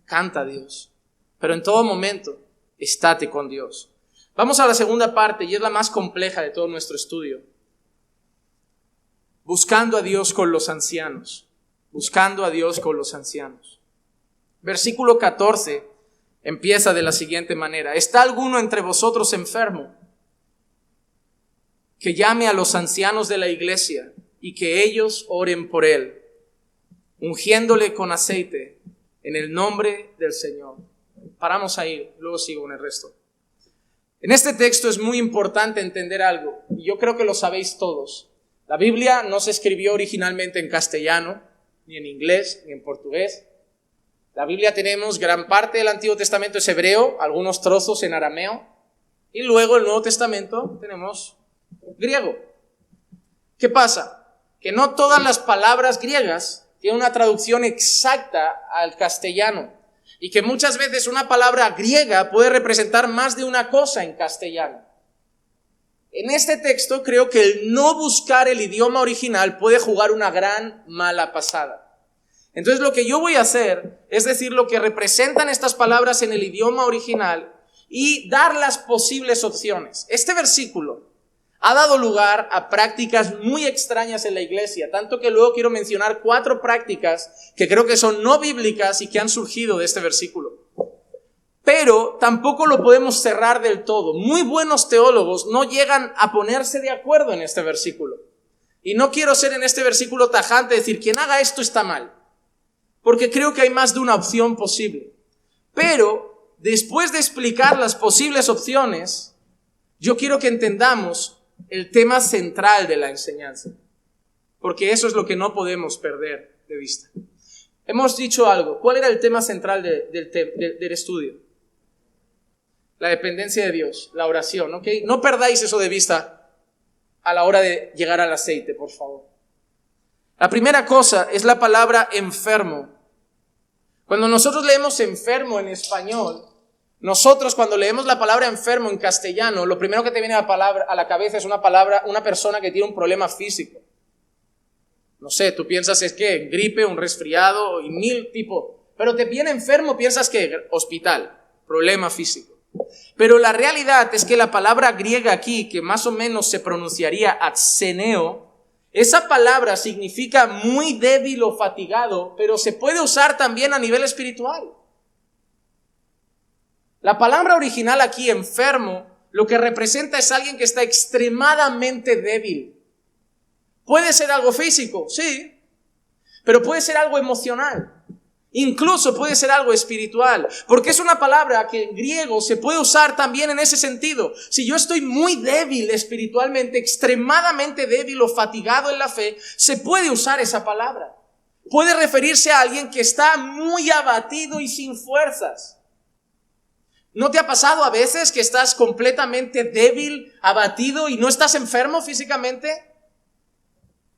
A: canta a Dios. Pero en todo momento, estate con Dios. Vamos a la segunda parte, y es la más compleja de todo nuestro estudio. Buscando a Dios con los ancianos. Buscando a Dios con los ancianos. Versículo 14 empieza de la siguiente manera. ¿Está alguno entre vosotros enfermo? Que llame a los ancianos de la iglesia y que ellos oren por él, ungiéndole con aceite en el nombre del Señor. Paramos ahí, luego sigo con el resto. En este texto es muy importante entender algo, y yo creo que lo sabéis todos. La Biblia no se escribió originalmente en castellano, ni en inglés, ni en portugués. La Biblia tenemos gran parte del Antiguo Testamento es hebreo, algunos trozos en arameo, y luego el Nuevo Testamento tenemos griego. ¿Qué pasa? Que no todas las palabras griegas tienen una traducción exacta al castellano, y que muchas veces una palabra griega puede representar más de una cosa en castellano. En este texto creo que el no buscar el idioma original puede jugar una gran mala pasada. Entonces lo que yo voy a hacer es decir lo que representan estas palabras en el idioma original y dar las posibles opciones. Este versículo ha dado lugar a prácticas muy extrañas en la iglesia, tanto que luego quiero mencionar 4 prácticas que creo que son no bíblicas y que han surgido de este versículo. Pero tampoco lo podemos cerrar del todo. Muy buenos teólogos no llegan a ponerse de acuerdo en este versículo. Y no quiero ser en este versículo tajante, decir, quien haga esto está mal. Porque creo que hay más de una opción posible. Pero, después de explicar las posibles opciones, yo quiero que entendamos el tema central de la enseñanza. Porque eso es lo que no podemos perder de vista. Hemos dicho algo. ¿Cuál era el tema central del estudio? La dependencia de Dios, la oración, ¿ok? No perdáis eso de vista a la hora de llegar al aceite, por favor. La primera cosa es la palabra enfermo. Cuando nosotros leemos enfermo en español, nosotros cuando leemos la palabra enfermo en castellano, lo primero que te viene a la cabeza es una persona que tiene un problema físico. No sé, tú piensas es que gripe, un resfriado y 1000 tipos. Pero te viene enfermo, piensas que hospital, problema físico. Pero la realidad es que la palabra griega aquí, que más o menos se pronunciaría atseneo, esa palabra significa muy débil o fatigado, pero se puede usar también a nivel espiritual. La palabra original aquí, enfermo, lo que representa es alguien que está extremadamente débil. Puede ser algo físico, sí, pero puede ser algo emocional. Incluso puede ser algo espiritual, porque es una palabra que en griego se puede usar también en ese sentido. Si yo estoy muy débil espiritualmente, extremadamente débil o fatigado en la fe, se puede usar esa palabra. Puede referirse a alguien que está muy abatido y sin fuerzas. ¿No te ha pasado a veces que estás completamente débil, abatido y no estás enfermo físicamente?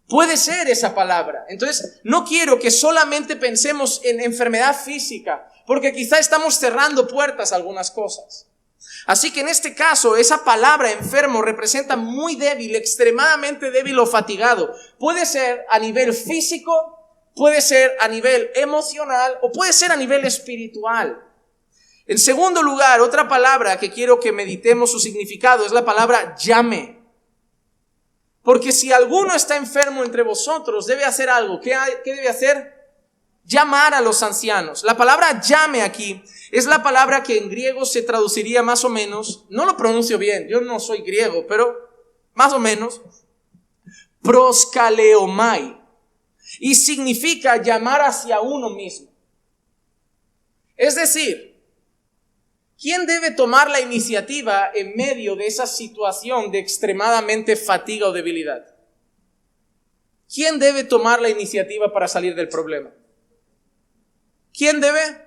A: Puede ser esa palabra. Entonces, no quiero que solamente pensemos en enfermedad física, porque quizá estamos cerrando puertas a algunas cosas. Así que en este caso, esa palabra enfermo representa muy débil, extremadamente débil o fatigado. Puede ser a nivel físico, puede ser a nivel emocional o puede ser a nivel espiritual. En segundo lugar, otra palabra que quiero que meditemos su significado es la palabra llame. Porque si alguno está enfermo entre vosotros, debe hacer algo. ¿Qué debe hacer? Llamar a los ancianos. La palabra llame aquí es la palabra que en griego se traduciría más o menos, no lo pronuncio bien, yo no soy griego, pero más o menos, proskaleomai, y significa llamar hacia uno mismo. Es decir, ¿quién debe tomar la iniciativa en medio de esa situación de extremadamente fatiga o debilidad? ¿Quién debe tomar la iniciativa para salir del problema? ¿Quién debe?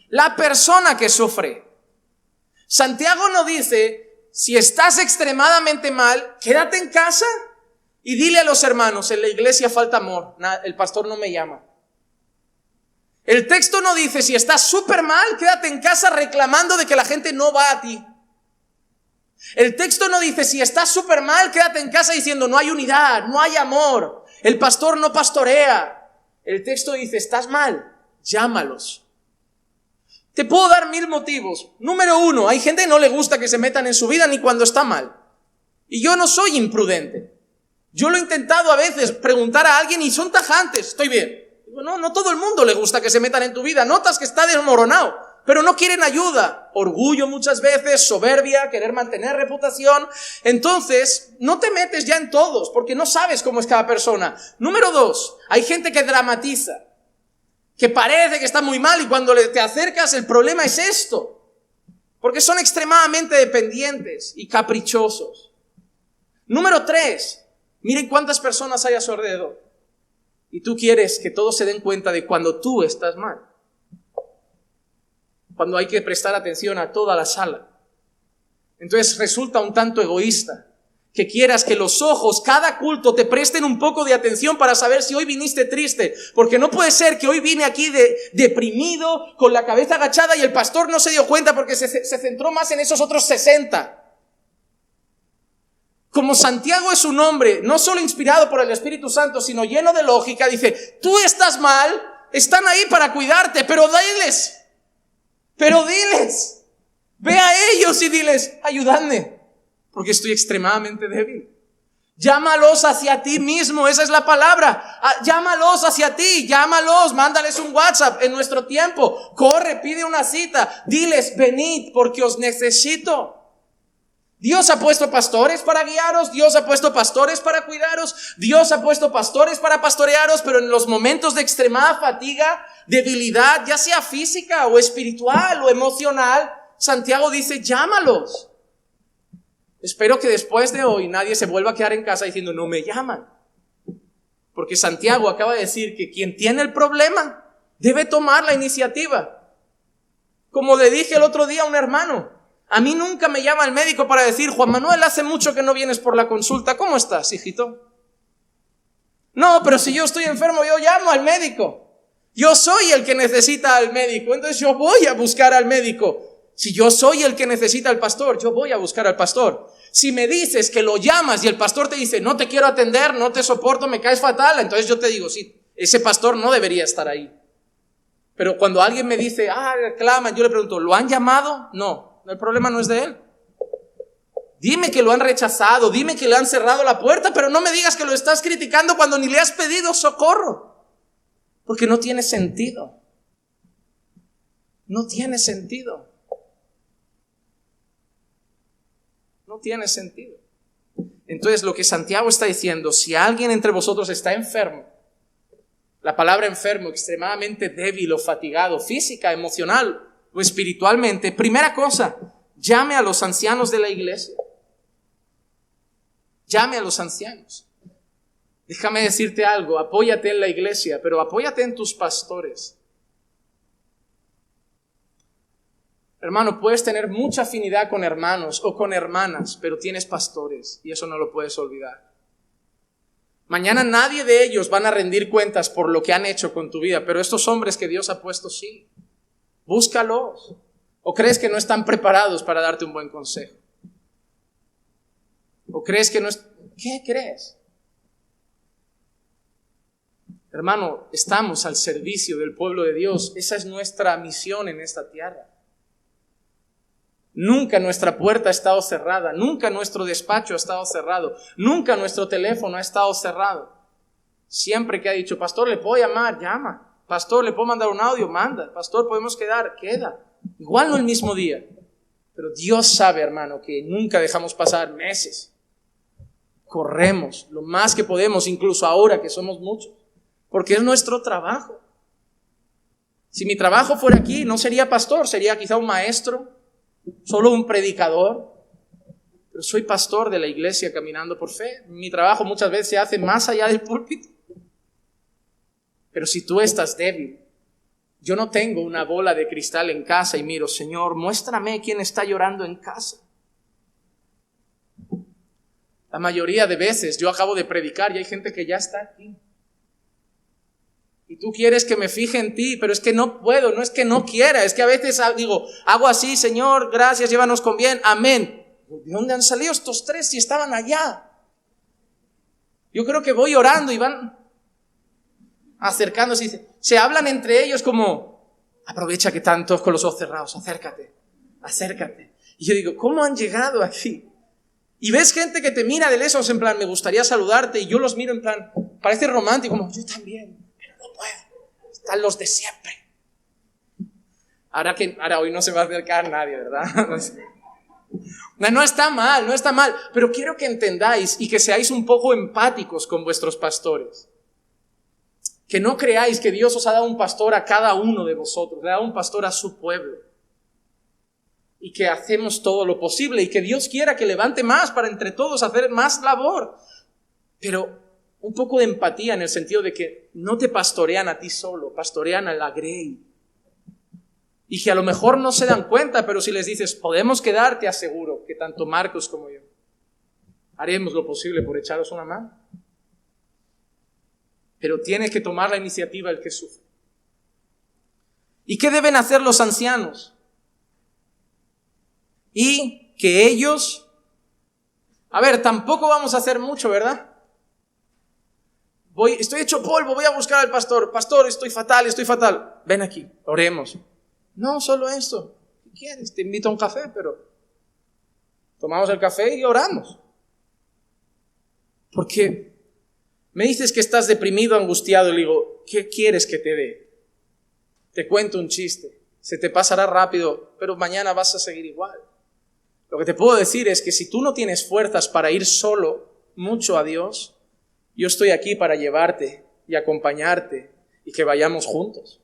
A: La persona que sufre. Santiago no dice, si estás extremadamente mal, quédate en casa y dile a los hermanos, en la iglesia falta amor, el pastor no me llama. El texto no dice, si estás súper mal, quédate en casa reclamando de que la gente no va a ti. El texto no dice, si estás súper mal, quédate en casa diciendo, no hay unidad, no hay amor, el pastor no pastorea. El texto dice, estás mal, llámalos. Te puedo dar 1000 motivos. Número 1, hay gente que no le gusta que se metan en su vida ni cuando está mal. Y yo no soy imprudente. Yo lo he intentado a veces preguntar a alguien y son tajantes, estoy bien. No todo el mundo le gusta que se metan en tu vida. Notas que está desmoronado, pero no quieren ayuda. Orgullo muchas veces, soberbia, querer mantener reputación. Entonces, no te metes ya en todos, porque no sabes cómo es cada persona. Número 2, hay gente que dramatiza, que parece que está muy mal y cuando te acercas el problema es esto. Porque son extremadamente dependientes y caprichosos. Número 3, miren cuántas personas hay a su alrededor. Y tú quieres que todos se den cuenta de cuando tú estás mal. Cuando hay que prestar atención a toda la sala. Entonces resulta un tanto egoísta que quieras que los ojos, cada culto, te presten un poco de atención para saber si hoy viniste triste. Porque no puede ser que hoy vine aquí deprimido, con la cabeza agachada y el pastor no se dio cuenta porque se centró más en esos otros 60. Como Santiago es un hombre no solo inspirado por el Espíritu Santo, sino lleno de lógica, dice, tú estás mal, están ahí para cuidarte, pero diles, ve a ellos y diles, ayúdame, porque estoy extremadamente débil. Llámalos hacia ti mismo, esa es la palabra. Llámalos hacia ti, llámalos, mándales un WhatsApp en nuestro tiempo, corre, pide una cita, diles, venid porque os necesito. Dios ha puesto pastores para guiaros, Dios ha puesto pastores para cuidaros, Dios ha puesto pastores para pastorearos, pero en los momentos de extremada fatiga, debilidad, ya sea física o espiritual o emocional, Santiago dice, llámalos. Espero que después de hoy nadie se vuelva a quedar en casa diciendo, no me llaman. Porque Santiago acaba de decir que quien tiene el problema debe tomar la iniciativa. Como le dije el otro día a un hermano, a mí nunca me llama el médico para decir, Juan Manuel, hace mucho que no vienes por la consulta, ¿cómo estás, hijito? No, pero si yo estoy enfermo, yo llamo al médico. Yo soy el que necesita al médico, entonces yo voy a buscar al médico. Si yo soy el que necesita al pastor, yo voy a buscar al pastor. Si me dices que lo llamas y el pastor te dice, no te quiero atender, no te soporto, me caes fatal, entonces yo te digo, sí, ese pastor no debería estar ahí. Pero cuando alguien me dice, reclaman, yo le pregunto, ¿lo han llamado? No. El problema no es de él. Dime que lo han rechazado, dime que le han cerrado la puerta, pero no me digas que lo estás criticando cuando ni le has pedido socorro. Porque no tiene sentido. No tiene sentido. No tiene sentido. Entonces lo que Santiago está diciendo, si alguien entre vosotros está enfermo, la palabra enfermo, extremadamente débil o fatigado, física, emocional o espiritualmente, primera cosa, llame a los ancianos de la iglesia. Llame a los ancianos. Déjame decirte algo, apóyate en la iglesia, pero apóyate en tus pastores. Hermano, puedes tener mucha afinidad con hermanos o con hermanas, pero tienes pastores y eso no lo puedes olvidar. Mañana nadie de ellos van a rendir cuentas por lo que han hecho con tu vida, pero estos hombres que Dios ha puesto, sí. Búscalos. ¿O crees que no están preparados para darte un buen consejo? ¿O crees que no es... ¿Qué crees? Hermano, estamos al servicio del pueblo de Dios. Esa es nuestra misión en esta tierra. Nunca nuestra puerta ha estado cerrada. Nunca nuestro despacho ha estado cerrado. Nunca nuestro teléfono ha estado cerrado. Siempre que ha dicho, pastor, ¿le puedo llamar? Llama. Pastor, ¿le puedo mandar un audio? Manda. Pastor, ¿podemos quedar? Queda. Igual no el mismo día. Pero Dios sabe, hermano, que nunca dejamos pasar meses corremos lo más que podemos, incluso ahora que somos muchos, porque es nuestro trabajo. Si mi trabajo fuera aquí, no sería pastor, sería quizá un maestro, solo un predicador. Pero soy pastor de la iglesia caminando por fe. Mi trabajo muchas veces se hace más allá del púlpito. Pero si tú estás débil, yo no tengo una bola de cristal en casa y miro, Señor, muéstrame quién está llorando en casa. La mayoría de veces yo acabo de predicar y hay gente que ya está aquí. Y tú quieres que me fije en ti, pero es que no puedo, no es que no quiera, es que a veces digo, hago así, Señor, gracias, llévanos con bien, amén. ¿De dónde han salido estos tres si estaban allá? Yo creo que voy orando y van acercándose y se hablan entre ellos como, aprovecha que están todos con los ojos cerrados, acércate. Y yo digo, ¿cómo han llegado aquí? Y ves gente que te mira de lejos en plan, me gustaría saludarte, y yo los miro en plan, parece romántico, como, yo también, pero no puedo, están los de siempre. Ahora hoy no se va a acercar nadie, ¿verdad? No está mal, pero quiero que entendáis y que seáis un poco empáticos con vuestros pastores. Que no creáis que Dios os ha dado un pastor a cada uno de vosotros, le ha dado un pastor a su pueblo. Y que hacemos todo lo posible y que Dios quiera que levante más para entre todos hacer más labor. Pero un poco de empatía en el sentido de que no te pastorean a ti solo, pastorean a la grey. Y que a lo mejor no se dan cuenta, pero si les dices, podemos quedar, te aseguro que tanto Marcos como yo haremos lo posible por echaros una mano. Pero tiene que tomar la iniciativa el que sufre. ¿Y qué deben hacer los ancianos? Y que ellos, tampoco vamos a hacer mucho, ¿verdad? Estoy hecho polvo, voy a buscar al pastor. Pastor, estoy fatal. Ven aquí, oremos. No, solo esto. ¿Qué quieres? Te invito a un café, pero tomamos el café y oramos. Porque me dices que estás deprimido, angustiado, y le digo, ¿qué quieres que te dé? Te cuento un chiste, se te pasará rápido, pero mañana vas a seguir igual. Lo que te puedo decir es que si tú no tienes fuerzas para ir solo mucho a Dios, yo estoy aquí para llevarte y acompañarte y que vayamos juntos.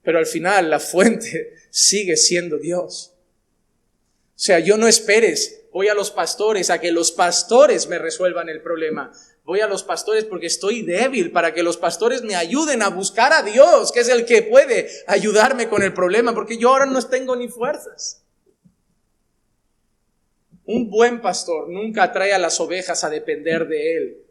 A: Pero al final la fuente sigue siendo Dios. O sea, yo no esperes, voy a los pastores a que los pastores me resuelvan el problema. Voy a los pastores porque estoy débil, para que los pastores me ayuden a buscar a Dios, que es el que puede ayudarme con el problema, porque yo ahora no tengo ni fuerzas. Un buen pastor nunca trae a las ovejas a depender de él.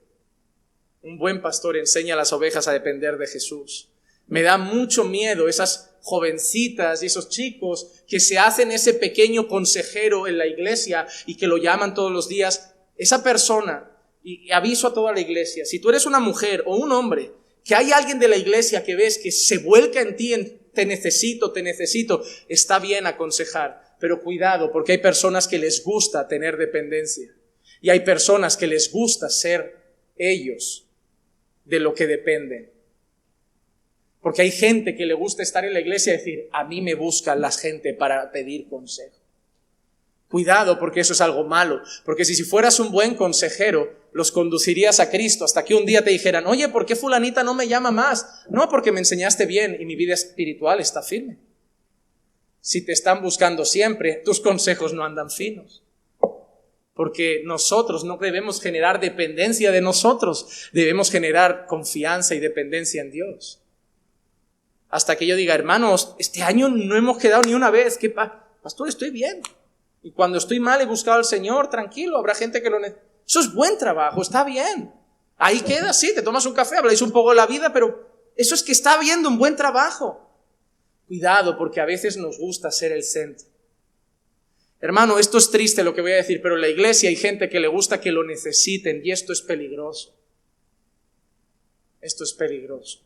A: Un buen pastor enseña a las ovejas a depender de Jesús. Me da mucho miedo esas jovencitas y esos chicos que se hacen ese pequeño consejero en la iglesia y que lo llaman todos los días. Esa persona, y aviso a toda la iglesia, si tú eres una mujer o un hombre, que hay alguien de la iglesia que ves que se vuelca en ti en te necesito, está bien aconsejar, pero cuidado, porque hay personas que les gusta tener dependencia y hay personas que les gusta ser ellos de lo que dependen. Porque hay gente que le gusta estar en la iglesia y decir, a mí me busca la gente para pedir consejo. Cuidado, porque eso es algo malo. Porque si fueras un buen consejero, los conducirías a Cristo hasta que un día te dijeran, oye, ¿por qué fulanita no me llama más? No, porque me enseñaste bien y mi vida espiritual está firme. Si te están buscando siempre, tus consejos no andan finos. Porque nosotros no debemos generar dependencia de nosotros, debemos generar confianza y dependencia en Dios. Hasta que yo diga, hermanos, este año no hemos quedado ni una vez. ¿Qué pastor, estoy bien. Y cuando estoy mal he buscado al Señor, tranquilo, habrá gente que lo necesita. Eso es buen trabajo, está bien. Ahí queda, sí, te tomas un café, habláis un poco de la vida, pero eso es que está habiendo un buen trabajo. Cuidado, porque a veces nos gusta ser el centro. Hermano, esto es triste lo que voy a decir, pero en la iglesia hay gente que le gusta que lo necesiten y esto es peligroso. Esto es peligroso.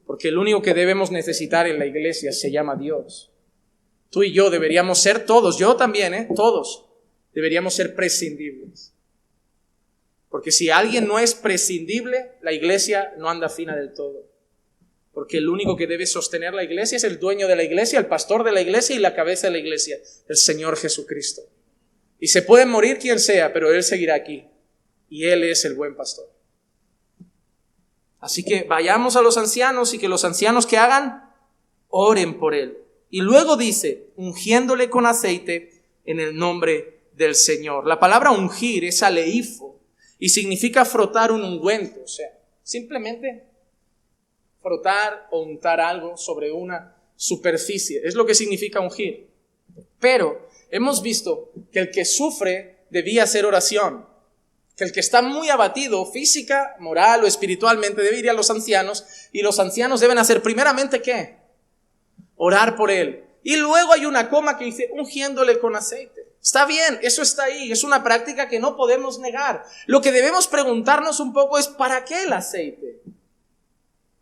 A: Porque el único que debemos necesitar en la iglesia se llama Dios. Tú y yo deberíamos ser todos, yo también, todos, deberíamos ser prescindibles. Porque si alguien no es prescindible, la iglesia no anda fina del todo. Porque el único que debe sostener la iglesia es el dueño de la iglesia, el pastor de la iglesia y la cabeza de la iglesia, el Señor Jesucristo. Y se puede morir quien sea, pero Él seguirá aquí. y Él es el buen pastor. Así que vayamos a los ancianos y que los ancianos que hagan, oren por Él. Y luego dice, ungiéndole con aceite en el nombre del Señor. La palabra ungir es aleifo y significa frotar un ungüento, o sea, simplemente frotar o untar algo sobre una superficie. Es lo que significa ungir. Pero hemos visto que el que sufre debía hacer oración. Que el que está muy abatido física, moral o espiritualmente debe ir a los ancianos, y los ancianos deben hacer primeramente ¿qué? Orar por él. Y luego hay una coma que dice ungiéndole con aceite. Está bien, eso está ahí, es una práctica que no podemos negar. Lo que debemos preguntarnos un poco es ¿para qué el aceite?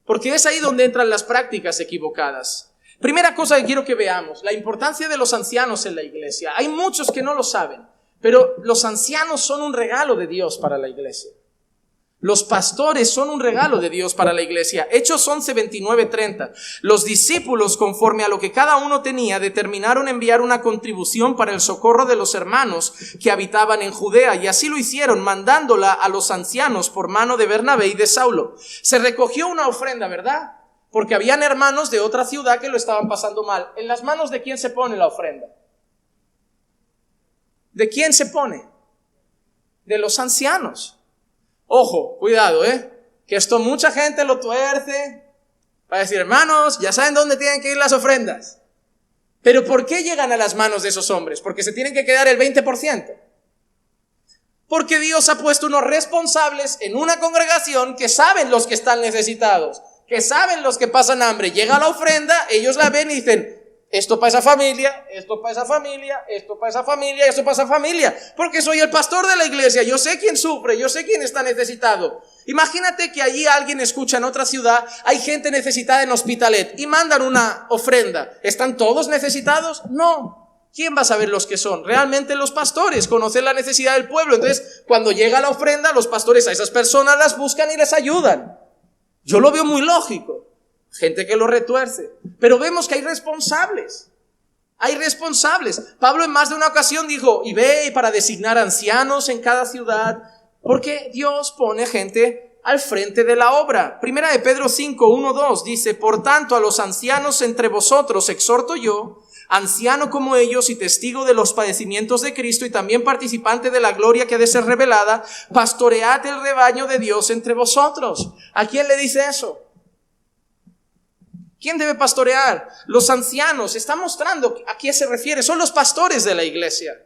A: Porque es ahí donde entran las prácticas equivocadas. Primera cosa que quiero que veamos, la importancia de los ancianos en la iglesia. Hay muchos que no lo saben, pero los ancianos son un regalo de Dios para la iglesia. Los pastores son un regalo de Dios para la iglesia. Hechos 11, 29, 30. Los discípulos, conforme a lo que cada uno tenía, determinaron enviar una contribución para el socorro de los hermanos que habitaban en Judea, y así lo hicieron, mandándola a los ancianos por mano de Bernabé y de Saulo. Se recogió una ofrenda, ¿verdad? Porque habían hermanos de otra ciudad que lo estaban pasando mal. ¿En las manos de quién se pone la ofrenda? ¿De quién se pone? De los ancianos. Ojo, cuidado, que esto mucha gente lo tuerce para decir, hermanos, ya saben dónde tienen que ir las ofrendas. Pero ¿por qué llegan a las manos de esos hombres? Porque se tienen que quedar el 20%. Porque Dios ha puesto unos responsables en una congregación que saben los que están necesitados, que saben los que pasan hambre. Llega la ofrenda, ellos la ven y dicen, esto para esa familia, esto para esa familia, esto para esa familia, esto para esa familia. Porque soy el pastor de la iglesia, yo sé quién sufre, yo sé quién está necesitado. Imagínate que allí alguien escucha en otra ciudad, hay gente necesitada en Hospitalet y mandan una ofrenda. ¿Están todos necesitados? No. ¿Quién va a saber los que son? Realmente los pastores conocen la necesidad del pueblo. Entonces, cuando llega la ofrenda, los pastores a esas personas las buscan y les ayudan. Yo lo veo muy lógico. Gente que lo retuerce. Pero vemos que hay responsables. Hay responsables. Pablo en más de una ocasión dijo, y ve para designar ancianos en cada ciudad, porque Dios pone gente al frente de la obra. Primera de Pedro 5, 1, 2 dice, por tanto a los ancianos entre vosotros exhorto yo, anciano como ellos y testigo de los padecimientos de Cristo y también participante de la gloria que ha de ser revelada, pastoread el rebaño de Dios entre vosotros. ¿A quién le dice eso? ¿Quién debe pastorear? Los ancianos. Está mostrando a qué se refiere. Son los pastores de la iglesia.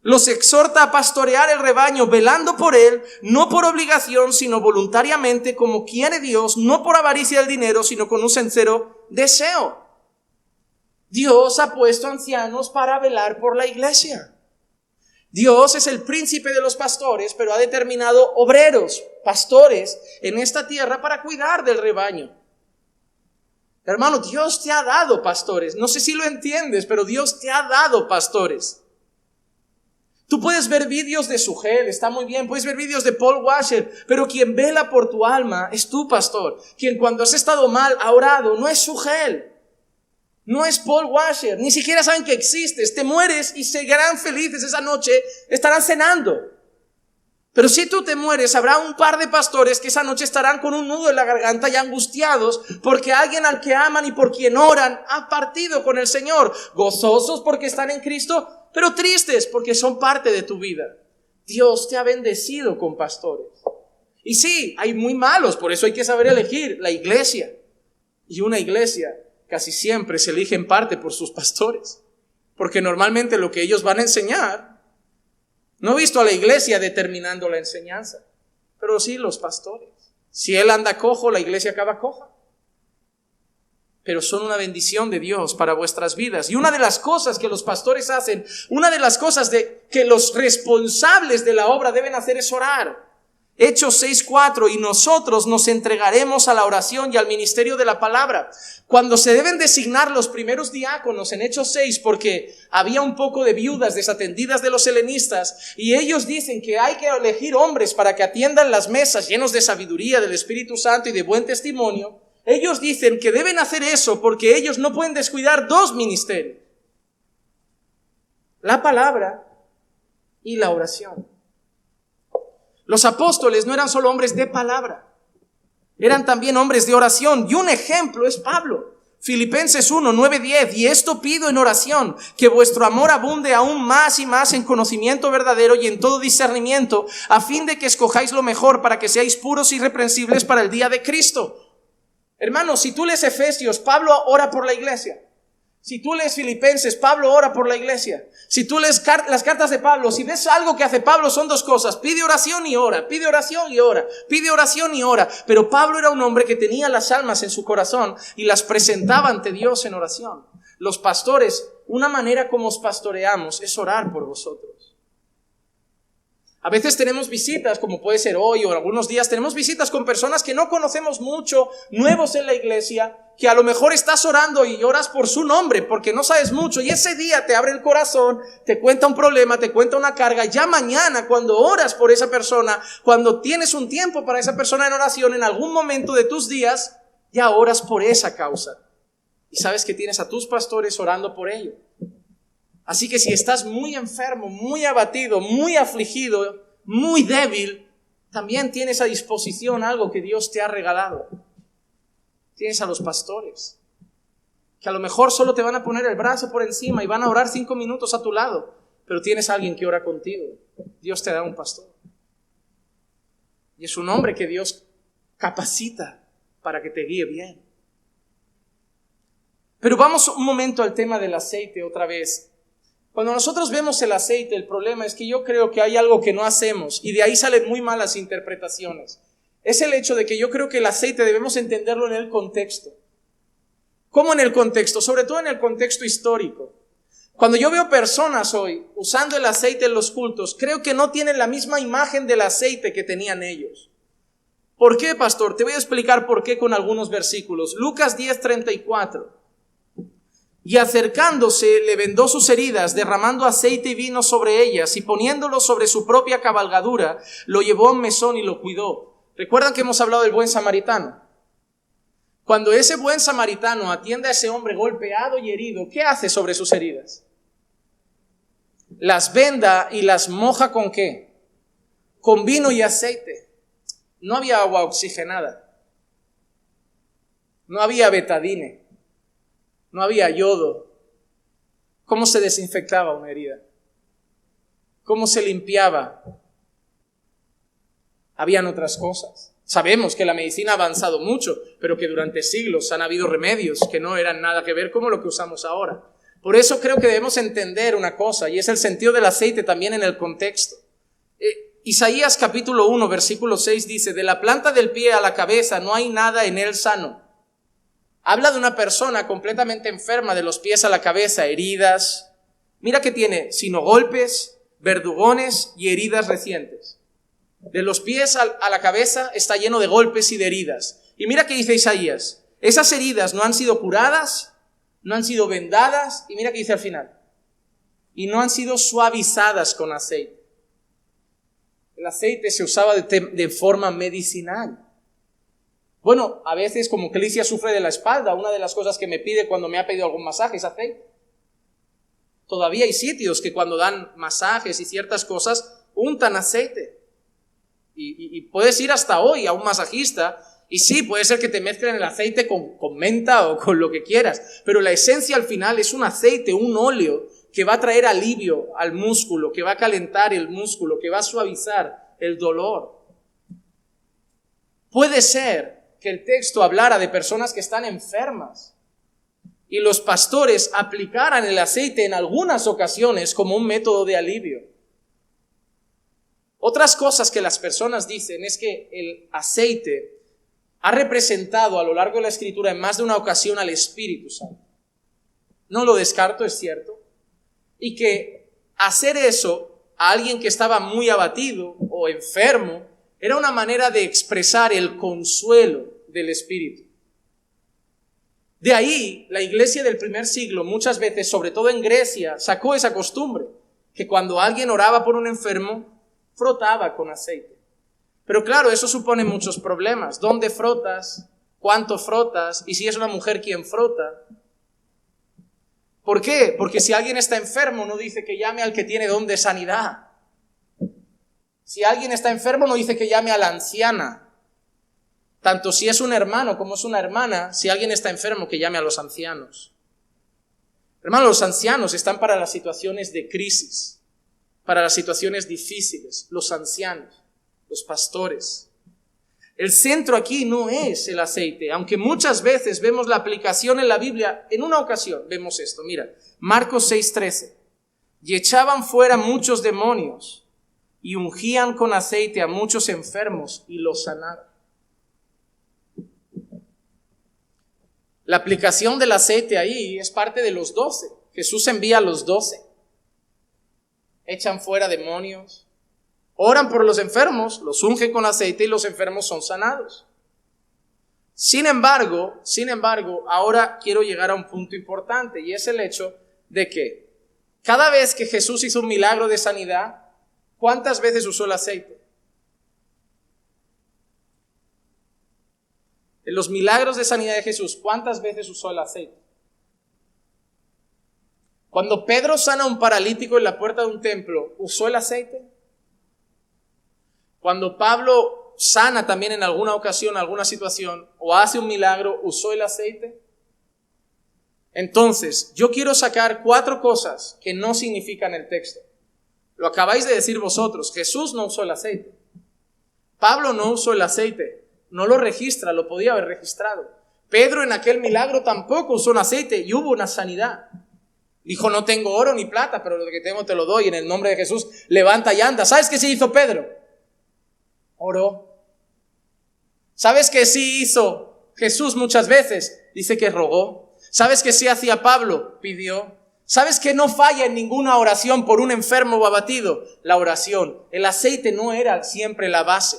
A: Los exhorta a pastorear el rebaño, velando por él, no por obligación, sino voluntariamente, como quiere Dios, no por avaricia del dinero, sino con un sincero deseo. Dios ha puesto ancianos para velar por la iglesia. Dios es el príncipe de los pastores, pero ha determinado obreros, pastores, en esta tierra para cuidar del rebaño. Hermano, Dios te ha dado pastores. No sé si lo entiendes, pero Dios te ha dado pastores. Tú puedes ver vídeos de Sugel, está muy bien. Puedes ver vídeos de Paul Washer, pero quien vela por tu alma es tu pastor. Quien cuando has estado mal ha orado, no es Sugel. No es Paul Washer. Ni siquiera saben que existes. Te mueres y serán felices esa noche. Estarán cenando. Pero si tú te mueres, habrá un par de pastores que esa noche estarán con un nudo en la garganta y angustiados porque alguien al que aman y por quien oran ha partido con el Señor. Gozosos porque están en Cristo, pero tristes porque son parte de tu vida. Dios te ha bendecido con pastores. Y sí, hay muy malos, por eso hay que saber elegir la iglesia. Y una iglesia casi siempre se elige en parte por sus pastores, porque normalmente lo que ellos van a enseñar. No he visto a la iglesia determinando la enseñanza, pero sí los pastores. Si él anda cojo, la iglesia acaba coja. Pero son una bendición de Dios para vuestras vidas. Y una de las cosas que los pastores hacen, una de las cosas que los responsables de la obra deben hacer es orar. Hechos 6:4, y nosotros nos entregaremos a la oración y al ministerio de la palabra. Cuando se deben designar los primeros diáconos en Hechos 6, porque había un poco de viudas desatendidas de los helenistas, y ellos dicen que hay que elegir hombres para que atiendan las mesas llenos de sabiduría del Espíritu Santo y de buen testimonio, ellos dicen que deben hacer eso porque ellos no pueden descuidar dos ministerios: la palabra y la oración. Los apóstoles no eran solo hombres de palabra, eran también hombres de oración. Y un ejemplo es Pablo. Filipenses 1, 9, 10. Y esto pido en oración, que vuestro amor abunde aún más y más en conocimiento verdadero y en todo discernimiento, a fin de que escojáis lo mejor para que seáis puros y irreprensibles para el día de Cristo. Hermanos, si tú lees Efesios, Pablo ora por la iglesia. Si tú lees Filipenses, Pablo ora por la iglesia. Si tú lees las cartas de Pablo, si ves algo que hace Pablo, son dos cosas: pide oración y ora, pide oración y ora, pide oración y ora. Pero Pablo era un hombre que tenía las almas en su corazón y las presentaba ante Dios en oración. Los pastores, una manera como os pastoreamos es orar por vosotros. A veces tenemos visitas, como puede ser hoy o algunos días, tenemos visitas con personas que no conocemos mucho, nuevos en la iglesia, que a lo mejor estás orando y oras por su nombre porque no sabes mucho, y ese día te abre el corazón, te cuenta un problema, te cuenta una carga. Ya mañana, cuando oras por esa persona, cuando tienes un tiempo para esa persona en oración, en algún momento de tus días, ya oras por esa causa. Y sabes que tienes a tus pastores orando por ello. Así que si estás muy enfermo, muy abatido, muy afligido, muy débil, también tienes a disposición algo que Dios te ha regalado. Tienes a los pastores, que a lo mejor solo te van a poner el brazo por encima y van a orar 5 minutos a tu lado, pero tienes a alguien que ora contigo. Dios te da un pastor. Y es un hombre que Dios capacita para que te guíe bien. Pero vamos un momento al tema del aceite otra vez. Cuando nosotros vemos el aceite, el problema es que yo creo que hay algo que no hacemos y de ahí salen muy malas interpretaciones. Es el hecho de que yo creo que el aceite debemos entenderlo en el contexto. ¿Cómo en el contexto? Sobre todo en el contexto histórico. Cuando yo veo personas hoy usando el aceite en los cultos, creo que no tienen la misma imagen del aceite que tenían ellos. ¿Por qué, pastor? Te voy a explicar por qué con algunos versículos. Lucas 10:34. Y acercándose le vendó sus heridas, derramando aceite y vino sobre ellas, y poniéndolo sobre su propia cabalgadura, lo llevó a un mesón y lo cuidó. ¿Recuerdan que hemos hablado del buen samaritano? Cuando ese buen samaritano atiende a ese hombre golpeado y herido, ¿qué hace sobre sus heridas? Las venda y las moja ¿con qué? Con vino y aceite. No había agua oxigenada. No había betadine. No había yodo. ¿Cómo se desinfectaba una herida? ¿Cómo se limpiaba? Habían otras cosas. Sabemos que la medicina ha avanzado mucho, pero que durante siglos han habido remedios que no eran nada que ver como lo que usamos ahora. Por eso creo que debemos entender una cosa, y es el sentido del aceite también en el contexto. Isaías capítulo 1, versículo 6 dice: de la planta del pie a la cabeza no hay nada en él sano. Habla de una persona completamente enferma de los pies a la cabeza, heridas. Mira que tiene, sino golpes, verdugones y heridas recientes. De los pies a la cabeza está lleno de golpes y de heridas. Y mira que dice Isaías, esas heridas no han sido curadas, no han sido vendadas, y mira que dice al final, y no han sido suavizadas con aceite. El aceite se usaba de forma medicinal. Bueno, a veces como Clicia sufre de la espalda, una de las cosas que me pide cuando me ha pedido algún masaje es aceite. Todavía hay sitios que cuando dan masajes y ciertas cosas, untan aceite. Y puedes ir hasta hoy a un masajista y sí, puede ser que te mezclen el aceite con menta o con lo que quieras, pero la esencia al final es un aceite, un óleo que va a traer alivio al músculo, que va a calentar el músculo, que va a suavizar el dolor. Puede ser que el texto hablara de personas que están enfermas y los pastores aplicaran el aceite en algunas ocasiones como un método de alivio. Otras cosas que las personas dicen es que el aceite ha representado a lo largo de la Escritura en más de una ocasión al Espíritu Santo. No lo descarto, es cierto. Y que hacer eso a alguien que estaba muy abatido o enfermo era una manera de expresar el consuelo del Espíritu. De ahí, la iglesia del primer siglo, muchas veces, sobre todo en Grecia, sacó esa costumbre, que cuando alguien oraba por un enfermo, frotaba con aceite. Pero claro, eso supone muchos problemas. ¿Dónde frotas? ¿Cuánto frotas? Y si es una mujer, ¿quién frota? ¿Por qué? Porque si alguien está enfermo, no dice que llame al que tiene don de sanidad. Si alguien está enfermo, no dice que llame a la anciana. Tanto si es un hermano como es una hermana, si alguien está enfermo, que llame a los ancianos. Hermanos, los ancianos están para las situaciones de crisis, para las situaciones difíciles, los ancianos, los pastores. El centro aquí no es el aceite, aunque muchas veces vemos la aplicación en la Biblia. En una ocasión vemos esto, mira, Marcos 6:13. Y echaban fuera muchos demonios y ungían con aceite a muchos enfermos y los sanaban. La aplicación del aceite ahí es parte de los 12. Jesús envía a los 12. Echan fuera demonios, oran por los enfermos, los ungen con aceite y los enfermos son sanados. Sin embargo, ahora quiero llegar a un punto importante, y es el hecho de que cada vez que Jesús hizo un milagro de sanidad, ¿cuántas veces usó el aceite? En los milagros de sanidad de Jesús, ¿cuántas veces usó el aceite? Cuando Pedro sana a un paralítico en la puerta de un templo, ¿usó el aceite? Cuando Pablo sana también en alguna ocasión, alguna situación, o hace un milagro, ¿usó el aceite? Entonces, yo quiero sacar 4 cosas que no significan el texto. Lo acabáis de decir vosotros, Jesús no usó el aceite. Pablo no usó el aceite, no lo registra, lo podía haber registrado. Pedro en aquel milagro tampoco usó un aceite y hubo una sanidad. Dijo, no tengo oro ni plata, pero lo que tengo te lo doy, en el nombre de Jesús, levanta y anda. ¿Sabes qué sí hizo Pedro? Oró. ¿Sabes qué sí hizo Jesús muchas veces? Dice que rogó. ¿Sabes qué sí hacía Pablo? Pidió. ¿Sabes que no falla en ninguna oración por un enfermo o abatido? La oración. El aceite no era siempre la base.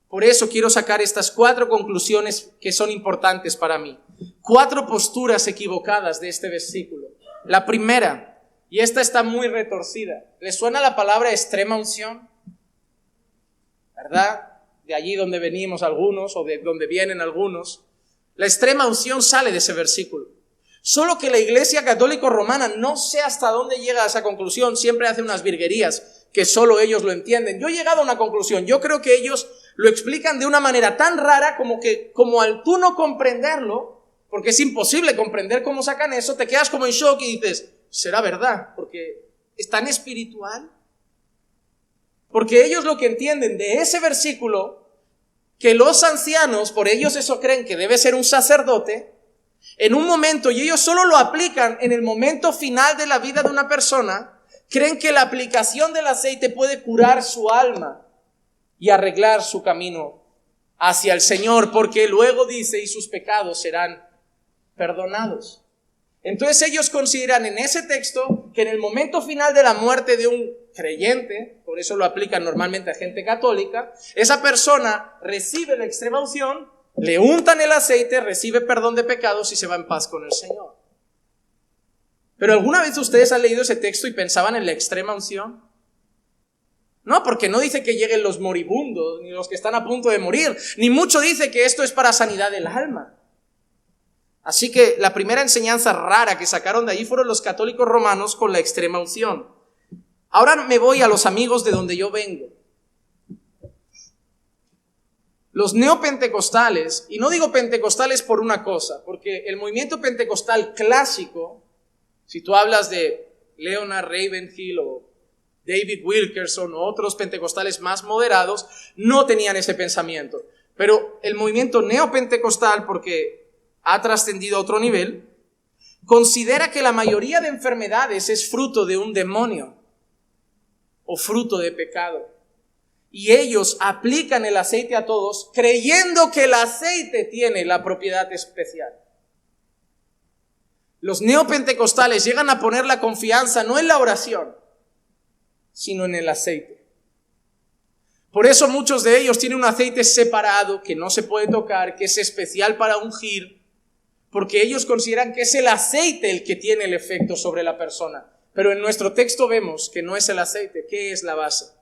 A: Por eso quiero sacar estas 4 conclusiones que son importantes para mí. 4 posturas equivocadas de este versículo. La primera, y esta está muy retorcida. ¿Les suena la palabra extrema unción? ¿Verdad? De allí donde venimos algunos o de donde vienen algunos. La extrema unción sale de ese versículo. Solo que la Iglesia Católica Romana, no sé hasta dónde llega a esa conclusión, siempre hace unas virguerías que solo ellos lo entienden. Yo he llegado a una conclusión, yo creo que ellos lo explican de una manera tan rara como al tú no comprenderlo, porque es imposible comprender cómo sacan eso, te quedas como en shock y dices, ¿será verdad? Porque es tan espiritual. Porque ellos lo que entienden de ese versículo, que los ancianos, por ellos eso creen que debe ser un sacerdote, en un momento, y ellos solo lo aplican en el momento final de la vida de una persona, creen que la aplicación del aceite puede curar su alma y arreglar su camino hacia el Señor, porque luego dice, y sus pecados serán perdonados. Entonces ellos consideran en ese texto que en el momento final de la muerte de un creyente, por eso lo aplican normalmente a gente católica, esa persona recibe la extrema unción, le untan el aceite, recibe perdón de pecados y se va en paz con el Señor. ¿Pero alguna vez ustedes han leído ese texto y pensaban en la extrema unción? No, porque no dice que lleguen los moribundos, ni los que están a punto de morir, ni mucho dice que esto es para sanidad del alma. Así que la primera enseñanza rara que sacaron de ahí fueron los católicos romanos con la extrema unción. Ahora me voy a los amigos de donde yo vengo. Los neopentecostales, y no digo pentecostales por una cosa, porque el movimiento pentecostal clásico, si tú hablas de Leonard Ravenhill o David Wilkerson o otros pentecostales más moderados, no tenían ese pensamiento. Pero el movimiento neopentecostal, porque ha trascendido a otro nivel, considera que la mayoría de enfermedades es fruto de un demonio o fruto de pecado. Y ellos aplican el aceite a todos creyendo que el aceite tiene la propiedad especial. Los neopentecostales llegan a poner la confianza no en la oración, sino en el aceite. Por eso muchos de ellos tienen un aceite separado que no se puede tocar, que es especial para ungir, porque ellos consideran que es el aceite el que tiene el efecto sobre la persona. Pero en nuestro texto vemos que no es el aceite. ¿Qué es la base?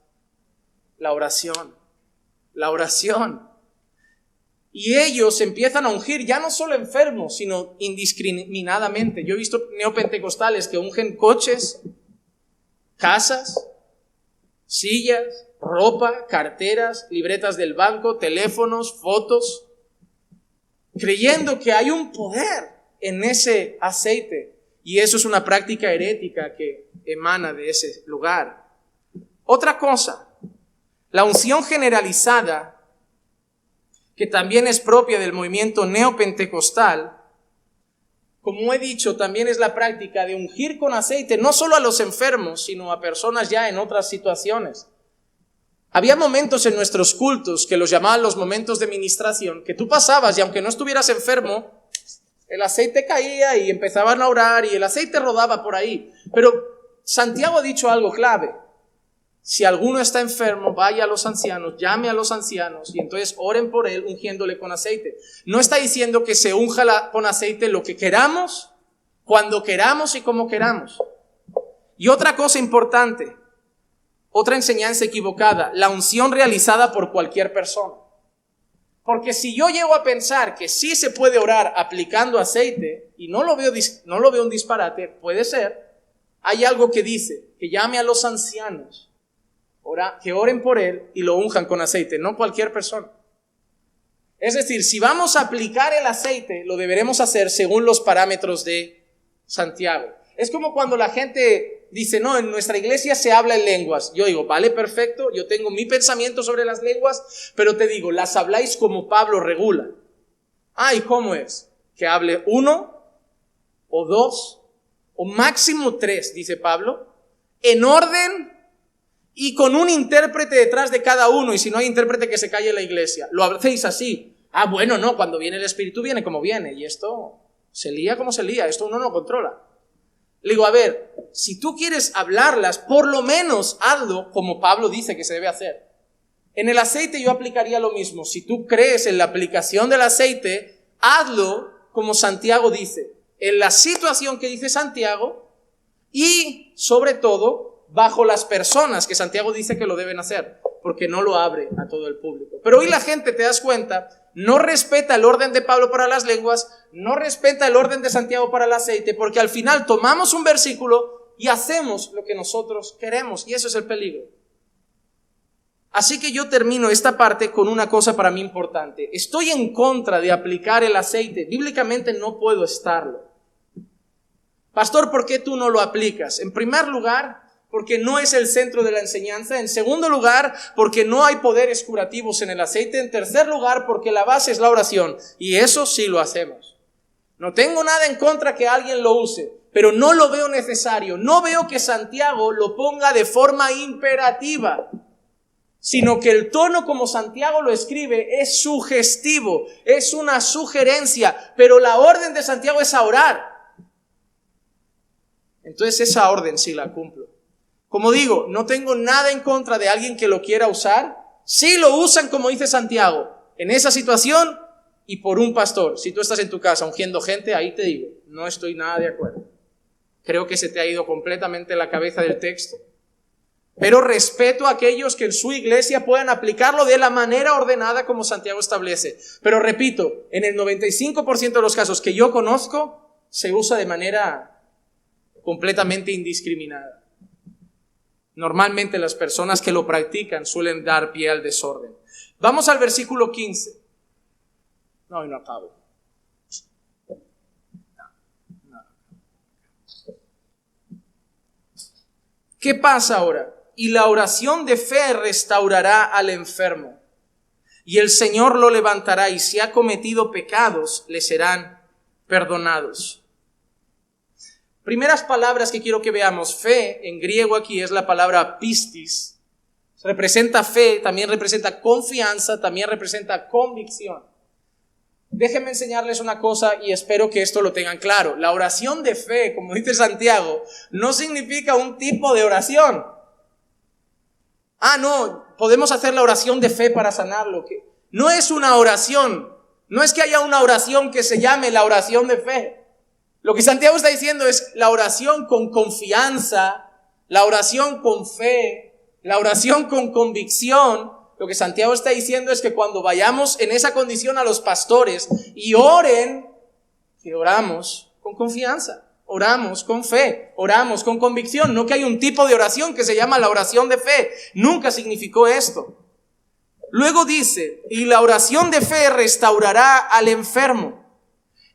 A: La oración. La oración. Y ellos empiezan a ungir ya no solo enfermos, sino indiscriminadamente. Yo he visto neopentecostales que ungen coches, casas, sillas, ropa, carteras, libretas del banco, teléfonos, fotos, creyendo que hay un poder en ese aceite. Y eso es una práctica herética que emana de ese lugar. Otra cosa, la unción generalizada, que también es propia del movimiento neopentecostal, como he dicho, también es la práctica de ungir con aceite no solo a los enfermos, sino a personas ya en otras situaciones. Había momentos en nuestros cultos que los llamaban los momentos de ministración, que tú pasabas y aunque no estuvieras enfermo, el aceite caía y empezaban a orar y el aceite rodaba por ahí. Pero Santiago ha dicho algo clave. Si alguno está enfermo, vaya a los ancianos, llame a los ancianos y entonces oren por él ungiéndole con aceite. No está diciendo que se unja con aceite lo que queramos, cuando queramos y como queramos. Y otra cosa importante, otra enseñanza equivocada, la unción realizada por cualquier persona. Porque si yo llego a pensar que sí se puede orar aplicando aceite, y no lo veo un disparate, puede ser, hay algo que dice, que llame a los ancianos, que oren por él y lo unjan con aceite, no cualquier persona. Es decir, si vamos a aplicar el aceite, lo deberemos hacer según los parámetros de Santiago. Es como cuando la gente dice, no, en nuestra iglesia se habla en lenguas. Yo digo, vale, perfecto, yo tengo mi pensamiento sobre las lenguas, pero te digo, las habláis como Pablo regula. ¿Y cómo es? Que hable 1 o 2 o máximo 3, dice Pablo, en orden y con un intérprete detrás de cada uno, y si no hay intérprete que se calle la iglesia. ¿Lo hacéis así? Bueno, no, cuando viene el Espíritu viene como viene, y esto se lía como se lía, esto uno no controla. Le digo, a ver, si tú quieres hablarlas, por lo menos hazlo como Pablo dice que se debe hacer. En el aceite yo aplicaría lo mismo. Si tú crees en la aplicación del aceite, hazlo como Santiago dice, en la situación que dice Santiago y, sobre todo, bajo las personas que Santiago dice que lo deben hacer, porque no lo abre a todo el público. Pero hoy la gente, te das cuenta, no respeta el orden de Pablo para las lenguas, no respeta el orden de Santiago para el aceite, porque al final tomamos un versículo y hacemos lo que nosotros queremos, y eso es el peligro. Así que yo termino esta parte con una cosa para mí importante. Estoy en contra de aplicar el aceite, bíblicamente no puedo estarlo. Pastor, ¿por qué tú no lo aplicas? En primer lugar, porque no es el centro de la enseñanza. En segundo lugar, porque no hay poderes curativos en el aceite. En tercer lugar, porque la base es la oración. Y eso sí lo hacemos. No tengo nada en contra que alguien lo use, pero no lo veo necesario. No veo que Santiago lo ponga de forma imperativa, sino que el tono como Santiago lo escribe es sugestivo, es una sugerencia, pero la orden de Santiago es a orar. Entonces esa orden sí la cumplo. Como digo, no tengo nada en contra de alguien que lo quiera usar. Sí lo usan como dice Santiago, en esa situación y por un pastor. Si tú estás en tu casa ungiendo gente, ahí te digo, no estoy nada de acuerdo. Creo que se te ha ido completamente la cabeza del texto. Pero respeto a aquellos que en su iglesia puedan aplicarlo de la manera ordenada como Santiago establece. Pero repito, en el 95% de los casos que yo conozco, se usa de manera completamente indiscriminada. Normalmente las personas que lo practican suelen dar pie al desorden. Vamos al versículo 15. No acabo. ¿Qué pasa ahora? Y la oración de fe restaurará al enfermo, y el Señor lo levantará, y si ha cometido pecados, le serán perdonados. Primeras palabras que quiero que veamos. Fe, en griego aquí es la palabra pistis. Representa fe, también representa confianza, también representa convicción. Déjenme enseñarles una cosa y espero que esto lo tengan claro. La oración de fe, como dice Santiago, no significa un tipo de oración. No, podemos hacer la oración de fe para sanarlo. No es una oración. No es que haya una oración que se llame la oración de fe. Lo que Santiago está diciendo es la oración con confianza, la oración con fe, la oración con convicción. Lo que Santiago está diciendo es que cuando vayamos en esa condición a los pastores y oren, que oramos con confianza, oramos con fe, oramos con convicción. No que hay un tipo de oración que se llama la oración de fe. Nunca significó esto. Luego dice, y la oración de fe restaurará al enfermo.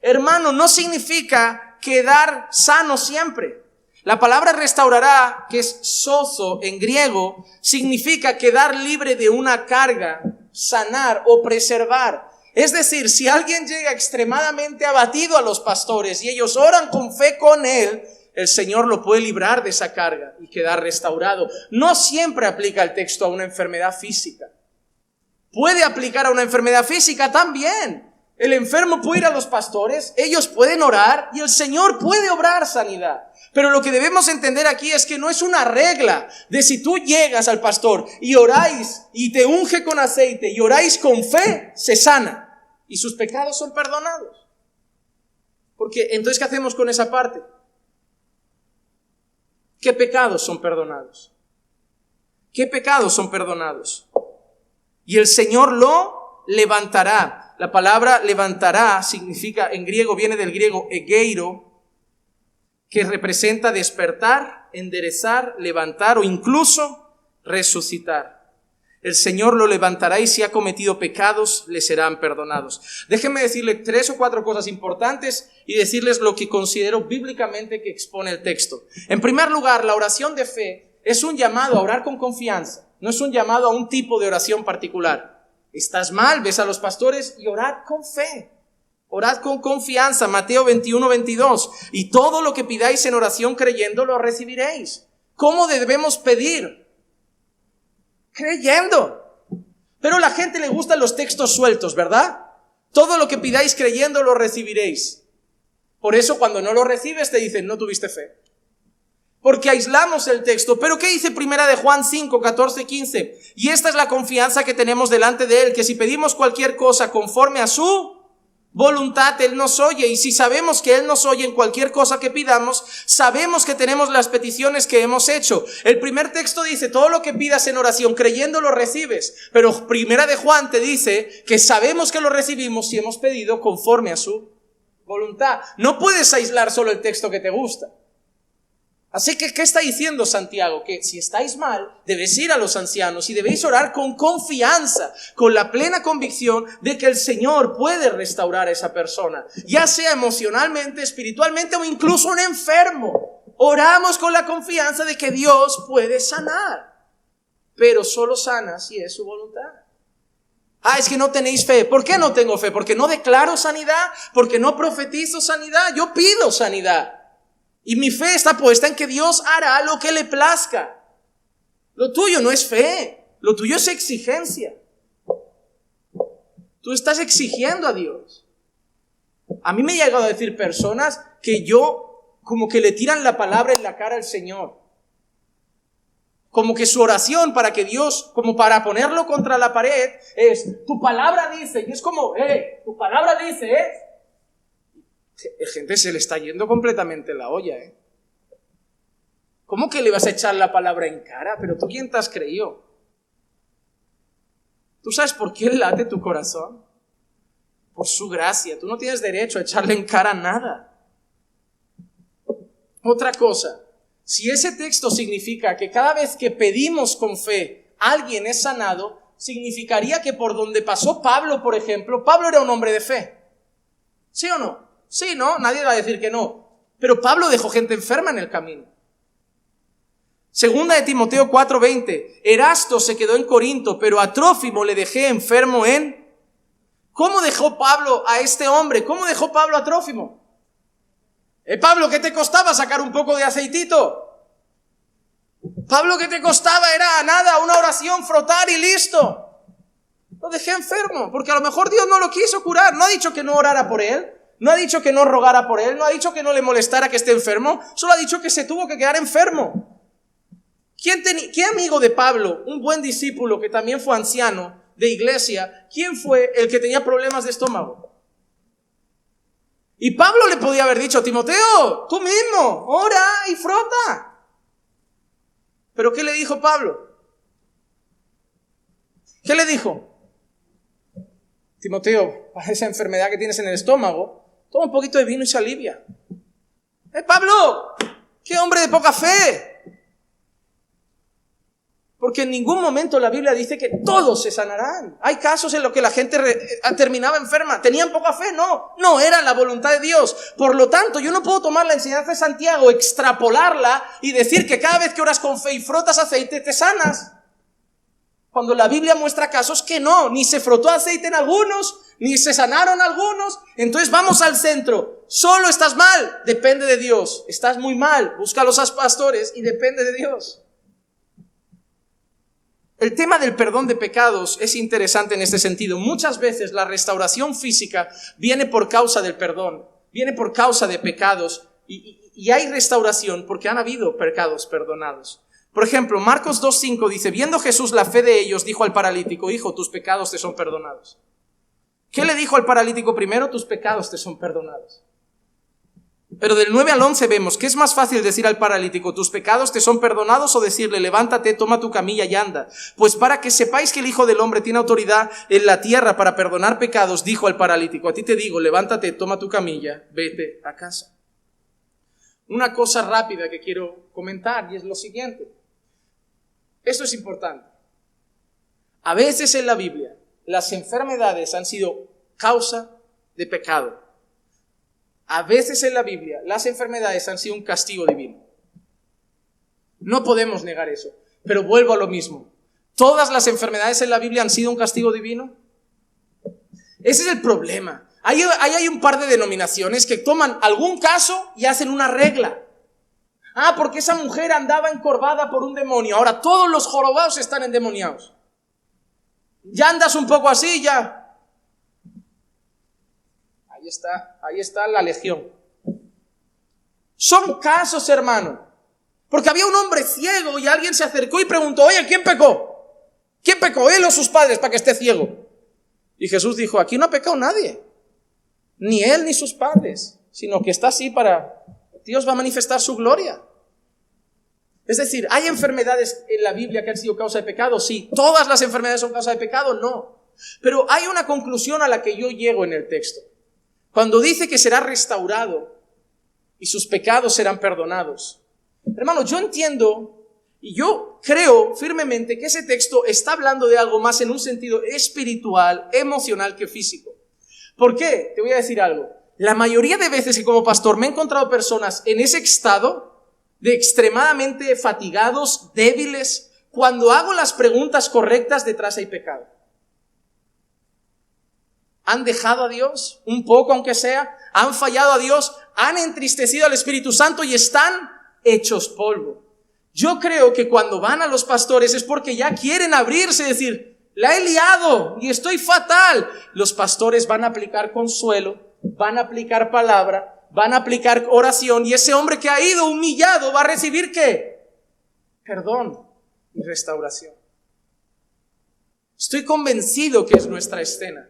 A: Hermano, no significa quedar sano siempre. La palabra restaurará, que es sozo en griego, significa quedar libre de una carga, sanar o preservar. Es decir, si alguien llega extremadamente abatido a los pastores y ellos oran con fe con él, el Señor lo puede librar de esa carga y quedar restaurado. No siempre aplica el texto a una enfermedad física. Puede aplicar a una enfermedad física también. El enfermo puede ir a los pastores, ellos pueden orar y el Señor puede obrar sanidad. Pero lo que debemos entender aquí es que no es una regla de si tú llegas al pastor y oráis y te unge con aceite y oráis con fe, se sana y sus pecados son perdonados. Porque entonces, ¿qué hacemos con esa parte? ¿Qué pecados son perdonados? ¿Qué pecados son perdonados? Y el Señor lo levantará. La palabra levantará significa, en griego viene del griego egeiro, que representa despertar, enderezar, levantar o incluso resucitar. El Señor lo levantará y si ha cometido pecados, le serán perdonados. Déjenme decirle 3 o 4 cosas importantes y decirles lo que considero bíblicamente que expone el texto. En primer lugar, la oración de fe es un llamado a orar con confianza, no es un llamado a un tipo de oración particular. Estás mal, ves a los pastores y orad con fe. Orad con confianza, Mateo 21:22. Y todo lo que pidáis en oración creyendo lo recibiréis. ¿Cómo debemos pedir? Creyendo. Pero a la gente le gustan los textos sueltos, ¿verdad? Todo lo que pidáis creyendo lo recibiréis. Por eso cuando no lo recibes te dicen, no tuviste fe. Porque aislamos el texto. Pero ¿qué dice primera de Juan 5, 14, 15? Y esta es la confianza que tenemos delante de Él, que si pedimos cualquier cosa conforme a su voluntad, Él nos oye. Y si sabemos que Él nos oye en cualquier cosa que pidamos, sabemos que tenemos las peticiones que hemos hecho. El primer texto dice, todo lo que pidas en oración creyendo lo recibes. Pero primera de Juan te dice que sabemos que lo recibimos si hemos pedido conforme a su voluntad. No puedes aislar solo el texto que te gusta. Así que, ¿qué está diciendo Santiago? Que si estáis mal, debéis ir a los ancianos y debéis orar con confianza, con la plena convicción de que el Señor puede restaurar a esa persona, ya sea emocionalmente, espiritualmente o incluso un enfermo. Oramos con la confianza de que Dios puede sanar, pero solo sana si es su voluntad. Es que no tenéis fe. ¿Por qué no tengo fe? Porque no declaro sanidad, porque no profetizo sanidad. Yo pido sanidad. Y mi fe está puesta en que Dios hará lo que le plazca. Lo tuyo no es fe, lo tuyo es exigencia. Tú estás exigiendo a Dios. A mí me ha llegado a decir personas que yo como que le tiran la palabra en la cara al Señor. Como que su oración para que Dios, como para ponerlo contra la pared, es, tu palabra dice, y es como, tu palabra dice, gente se le está yendo completamente la olla, ¿Cómo que le vas a echar la palabra en cara? Pero tú, ¿quién te has creído? ¿Tú sabes por qué late tu corazón? Por su gracia. Tú no tienes derecho a echarle en cara nada. Otra cosa, si ese texto significa que cada vez que pedimos con fe alguien es sanado, significaría que por donde pasó Pablo, por ejemplo, Pablo era un hombre de fe. ¿Sí o no? Sí, ¿no? Nadie va a decir que no. Pero Pablo dejó gente enferma en el camino. Segunda de Timoteo 4:20. Erasto se quedó en Corinto, pero a Trófimo le dejé enfermo en... ¿Cómo dejó Pablo a este hombre? ¿Cómo dejó Pablo a Trófimo? Pablo, ¿qué te costaba sacar un poco de aceitito? Pablo, ¿qué te costaba? Era nada, una oración, frotar y listo. Lo dejé enfermo, porque a lo mejor Dios no lo quiso curar. No ha dicho que no orara por él. No ha dicho que no rogara por él, no ha dicho que no le molestara que esté enfermo, solo ha dicho que se tuvo que quedar enfermo. ¿Qué amigo de Pablo, un buen discípulo que también fue anciano de iglesia, quién fue el que tenía problemas de estómago? Y Pablo le podía haber dicho, Timoteo, tú mismo, ora y frota. ¿Pero qué le dijo Pablo? ¿Qué le dijo? Timoteo, para esa enfermedad que tienes en el estómago, toma un poquito de vino y se alivia. Pablo, qué hombre de poca fe. Porque en ningún momento la Biblia dice que todos se sanarán. Hay casos en los que la gente terminaba enferma. ¿Tenían poca fe? No era la voluntad de Dios. Por lo tanto, yo no puedo tomar la enseñanza de Santiago, extrapolarla y decir que cada vez que oras con fe y frotas aceite, te sanas. Cuando la Biblia muestra casos que no, ni se frotó aceite en algunos, ni se sanaron algunos. Entonces vamos al centro. Solo estás mal, depende de Dios. Estás muy mal, busca a los pastores y depende de Dios. El tema del perdón de pecados es interesante en este sentido. Muchas veces la restauración física viene por causa del perdón, viene por causa de pecados y hay restauración porque han habido pecados perdonados. Por ejemplo, Marcos 2:5 dice, viendo Jesús la fe de ellos, dijo al paralítico, hijo, tus pecados te son perdonados. ¿Qué le dijo al paralítico primero? Tus pecados te son perdonados. Pero del 9 al 11 vemos que es más fácil decir al paralítico, tus pecados te son perdonados, o decirle, levántate, toma tu camilla y anda. Pues para que sepáis que el Hijo del Hombre tiene autoridad en la tierra para perdonar pecados, dijo al paralítico, a ti te digo, levántate, toma tu camilla, vete a casa. Una cosa rápida que quiero comentar y es lo siguiente. Esto es importante. A veces en la Biblia las enfermedades han sido causa de pecado. A veces en la Biblia las enfermedades han sido un castigo divino. No podemos negar eso, pero vuelvo a lo mismo. ¿Todas las enfermedades en la Biblia han sido un castigo divino? Ese es el problema. Ahí hay un par de denominaciones que toman algún caso y hacen una regla. Porque esa mujer andaba encorvada por un demonio. Ahora todos los jorobados están endemoniados. Ya andas un poco así, ya. Ahí está la legión. Son casos, hermano. Porque había un hombre ciego y alguien se acercó y preguntó, oye, ¿quién pecó? ¿Quién pecó? ¿Él o sus padres para que esté ciego? Y Jesús dijo, aquí no ha pecado nadie. Ni él ni sus padres. Sino que está así para... Dios va a manifestar su gloria. Es decir, ¿hay enfermedades en la Biblia que han sido causa de pecado? Sí. ¿Todas las enfermedades son causa de pecado? No. Pero hay una conclusión a la que yo llego en el texto. Cuando dice que será restaurado y sus pecados serán perdonados. Hermano, yo entiendo y yo creo firmemente que ese texto está hablando de algo más en un sentido espiritual, emocional que físico. ¿Por qué? Te voy a decir algo. La mayoría de veces que como pastor me he encontrado personas en ese estado de extremadamente fatigados, débiles, cuando hago las preguntas correctas, detrás hay pecado. ¿Han dejado a Dios? Un poco aunque sea. ¿Han fallado a Dios? ¿Han entristecido al Espíritu Santo y están hechos polvo? Yo creo que cuando van a los pastores es porque ya quieren abrirse y decir, la he liado y estoy fatal. Los pastores van a aplicar consuelo, van a aplicar palabra, van a aplicar oración y ese hombre que ha ido humillado va a recibir ¿qué? Perdón y restauración. Estoy convencido que es nuestra escena.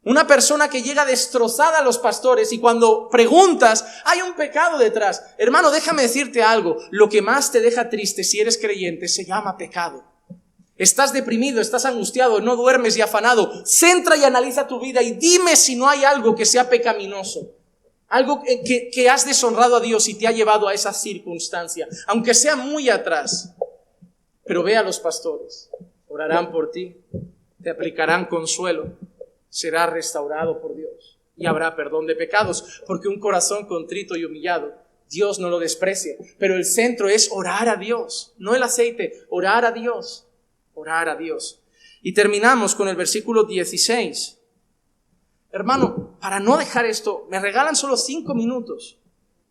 A: Una persona que llega destrozada a los pastores y cuando preguntas, hay un pecado detrás. Hermano, déjame decirte algo. Lo que más te deja triste si eres creyente se llama pecado. Estás deprimido, estás angustiado, no duermes y afanado. Centra y analiza tu vida y dime si no hay algo que sea pecaminoso. Algo que has deshonrado a Dios y te ha llevado a esa circunstancia. Aunque sea muy atrás. Pero ve a los pastores. Orarán por ti. Te aplicarán consuelo. Será restaurado por Dios y habrá perdón de pecados, porque un corazón contrito y humillado, Dios no lo desprecia. Pero el centro es orar a Dios, no el aceite, orar a Dios, orar a Dios. Y terminamos con el versículo 16. Hermano, para no dejar esto, me regalan solo 5 minutos.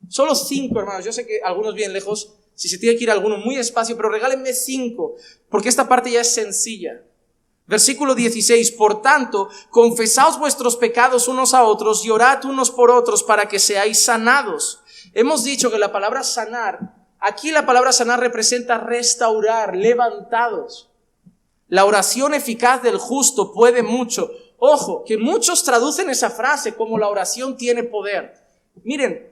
A: Solo 5, hermanos. Yo sé que algunos bien lejos, si se tiene que ir alguno muy despacio, pero regálenme 5, porque esta parte ya es sencilla. Versículo 16, por tanto, confesaos vuestros pecados unos a otros y orad unos por otros para que seáis sanados. Hemos dicho que la palabra sanar, aquí la palabra sanar representa restaurar, levantados. La oración eficaz del justo puede mucho. Ojo, que muchos traducen esa frase como la oración tiene poder. Miren,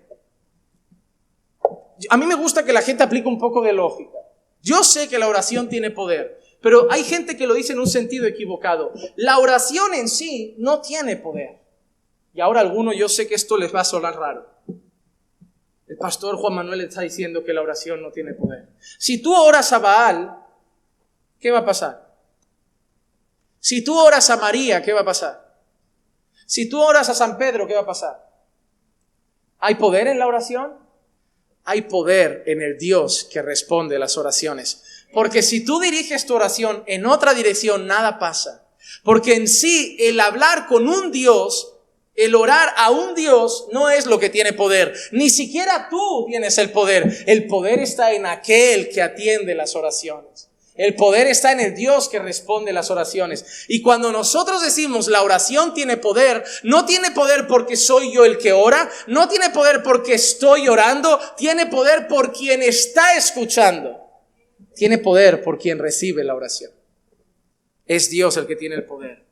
A: a mí me gusta que la gente aplique un poco de lógica. Yo sé que la oración tiene poder. Pero hay gente que lo dice en un sentido equivocado. La oración en sí no tiene poder. Y ahora a algunos yo sé que esto les va a sonar raro. El pastor Juan Manuel está diciendo que la oración no tiene poder. Si tú oras a Baal, ¿qué va a pasar? Si tú oras a María, ¿qué va a pasar? Si tú oras a San Pedro, ¿qué va a pasar? ¿Hay poder en la oración? Hay poder en el Dios que responde las oraciones. Porque si tú diriges tu oración en otra dirección, nada pasa. Porque en sí, el hablar con un Dios, el orar a un Dios, no es lo que tiene poder. Ni siquiera tú tienes el poder. El poder está en aquel que atiende las oraciones. El poder está en el Dios que responde las oraciones. Y cuando nosotros decimos la oración tiene poder, no tiene poder porque soy yo el que ora, no tiene poder porque estoy orando, tiene poder por quien está escuchando. Tiene poder por quien recibe la oración. Es Dios el que tiene el poder.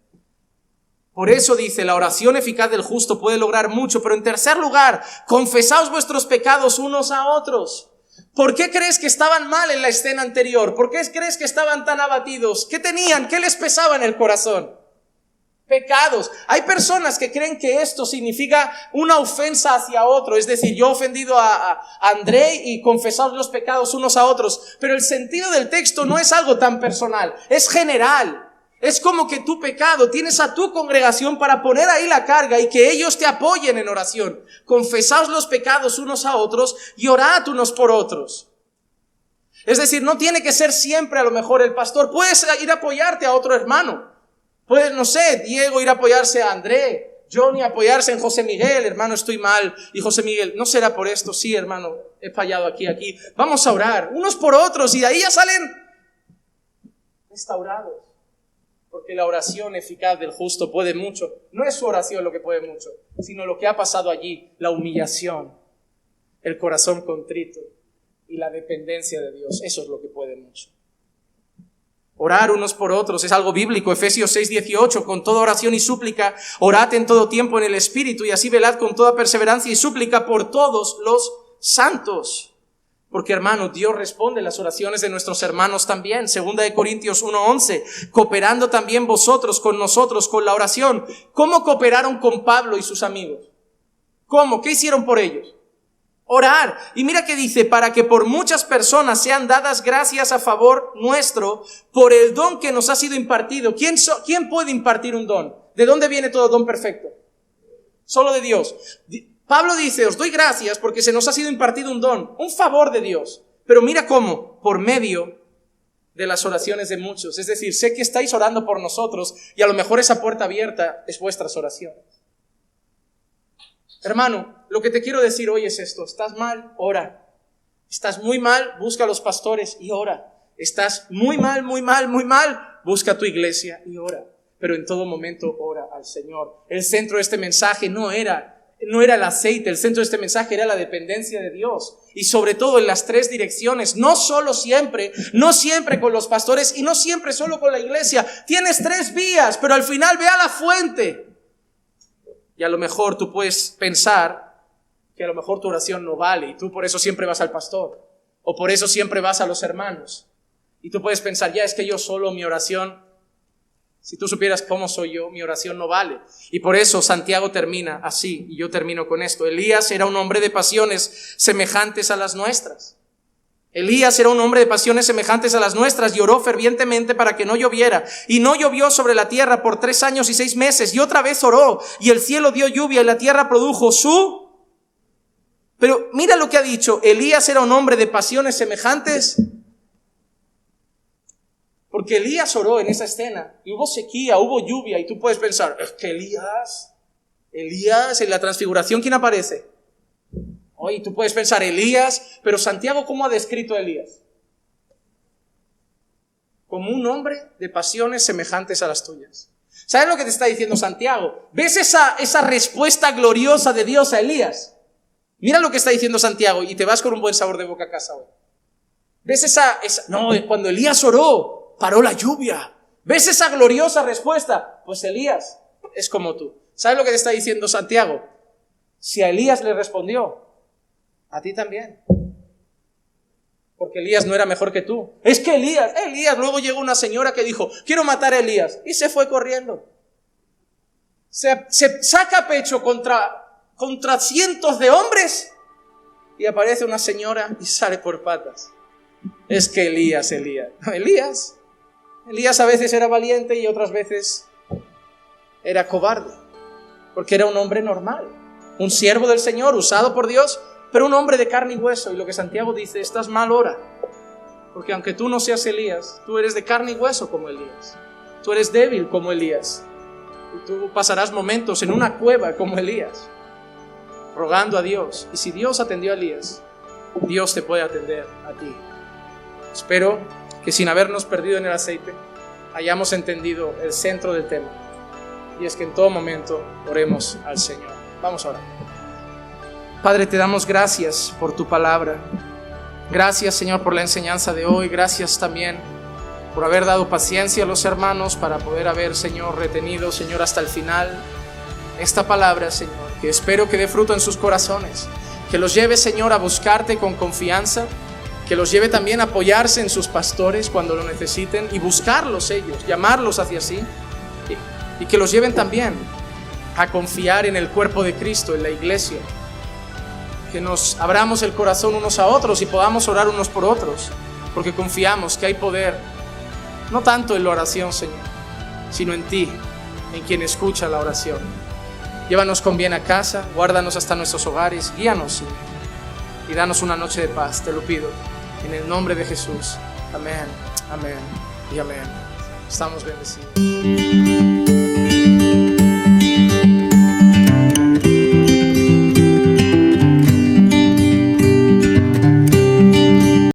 A: Por eso dice, la oración eficaz del justo puede lograr mucho. Pero en tercer lugar, confesaos vuestros pecados unos a otros. ¿Por qué crees que estaban mal en la escena anterior? ¿Por qué crees que estaban tan abatidos? ¿Qué tenían? ¿Qué les pesaba en el corazón? Pecados. Hay personas que creen que esto significa una ofensa hacia otro. Es decir, yo he ofendido a André y confesaos los pecados unos a otros. Pero el sentido del texto no es algo tan personal. Es general. Es como que tu pecado tienes a tu congregación para poner ahí la carga y que ellos te apoyen en oración. Confesaos los pecados unos a otros y orad unos por otros. Es decir, no tiene que ser siempre a lo mejor el pastor. Puedes ir a apoyarte a otro hermano. Puedes, no sé, Diego ir a apoyarse a André, Johnny apoyarse en José Miguel. Hermano, estoy mal. Y José Miguel, ¿no será por esto? Sí, hermano, he fallado aquí. Vamos a orar unos por otros y de ahí ya salen restaurados. Porque la oración eficaz del justo puede mucho. No es su oración lo que puede mucho, sino lo que ha pasado allí, la humillación, el corazón contrito y la dependencia de Dios. Eso es lo que puede mucho. Orar unos por otros es algo bíblico. Efesios 6:18, con toda oración y súplica, orad en todo tiempo en el Espíritu y así velad con toda perseverancia y súplica por todos los santos. Porque, hermano, Dios responde las oraciones de nuestros hermanos también. 2 Corintios 1:11, cooperando también vosotros con nosotros con la oración. ¿Cómo cooperaron con Pablo y sus amigos? ¿Cómo? ¿Qué hicieron por ellos? Orar. Y mira que dice, para que por muchas personas sean dadas gracias a favor nuestro por el don que nos ha sido impartido. ¿Quién puede impartir un don? ¿De dónde viene todo don perfecto? Solo de Dios. Pablo dice, os doy gracias porque se nos ha sido impartido un don, un favor de Dios. Pero mira cómo, por medio de las oraciones de muchos. Es decir, sé que estáis orando por nosotros y a lo mejor esa puerta abierta es vuestras oraciones. Hermano, lo que te quiero decir hoy es esto. Estás mal, ora. Estás muy mal, busca a los pastores y ora. Estás muy mal, busca a tu iglesia y ora. Pero en todo momento ora al Señor. El centro de este mensaje no era el aceite, el centro de este mensaje era la dependencia de Dios. Y sobre todo en las tres direcciones, no siempre con los pastores y no siempre solo con la iglesia. Tienes tres vías, pero al final ve a la fuente. Y a lo mejor tú puedes pensar que a lo mejor tu oración no vale y tú por eso siempre vas al pastor o por eso siempre vas a los hermanos. Y tú puedes pensar, ya es que yo solo mi oración, si tú supieras cómo soy yo, mi oración no vale. Y por eso Santiago termina así, y yo termino con esto. Elías era un hombre de pasiones semejantes a las nuestras. Elías era un hombre de pasiones semejantes a las nuestras y oró fervientemente para que no lloviera. Y no llovió sobre la tierra por 3 años y 6 meses. Y otra vez oró y el cielo dio lluvia y la tierra produjo su... Pero mira lo que ha dicho. Elías era un hombre de pasiones semejantes. Porque Elías oró en esa escena y hubo sequía, hubo lluvia. Y tú puedes pensar, es que Elías en la transfiguración, ¿quién aparece? Oye, tú puedes pensar Elías, pero Santiago, ¿cómo ha descrito a Elías? Como un hombre de pasiones semejantes a las tuyas. ¿Sabes lo que te está diciendo Santiago? ¿Ves esa respuesta gloriosa de Dios a Elías? Mira lo que está diciendo Santiago y te vas con un buen sabor de boca a casa hoy. ¿Ves No, cuando Elías oró, paró la lluvia. ¿Ves esa gloriosa respuesta? Pues Elías es como tú. ¿Sabes lo que te está diciendo Santiago? Si a Elías le respondió, a ti también. Porque Elías no era mejor que tú. Es que Elías, luego llegó una señora que dijo, quiero matar a Elías. Y se fue corriendo. Se saca pecho contra cientos de hombres y aparece una señora y sale por patas. Es que Elías. Elías a veces era valiente y otras veces era cobarde, porque era un hombre normal, un siervo del Señor, usado por Dios, pero un hombre de carne y hueso. Y lo que Santiago dice, estás mal ahora, porque aunque tú no seas Elías, tú eres de carne y hueso como Elías. Tú eres débil como Elías. Y tú pasarás momentos en una cueva como Elías, rogando a Dios. Y si Dios atendió a Elías, Dios te puede atender a ti. Espero que sin habernos perdido en el aceite, hayamos entendido el centro del tema. Y es que en todo momento oremos al Señor. Vamos a orar. Padre, te damos gracias por tu palabra. Gracias, Señor, por la enseñanza de hoy. Gracias también por haber dado paciencia a los hermanos para poder haber, Señor, retenido, Señor, hasta el final esta palabra, Señor, que espero que dé fruto en sus corazones, que los lleve, Señor, a buscarte con confianza, que los lleve también a apoyarse en sus pastores cuando lo necesiten y buscarlos ellos, llamarlos hacia sí, y que los lleven también a confiar en el cuerpo de Cristo, en la iglesia, que nos abramos el corazón unos a otros y podamos orar unos por otros, porque confiamos que hay poder, no tanto en la oración, Señor, sino en ti, en quien escucha la oración. Llévanos con bien a casa, guárdanos hasta nuestros hogares, guíanos, Señor, y danos una noche de paz, te lo pido, en el nombre de Jesús. Amén, amén y amén. Estamos bendecidos.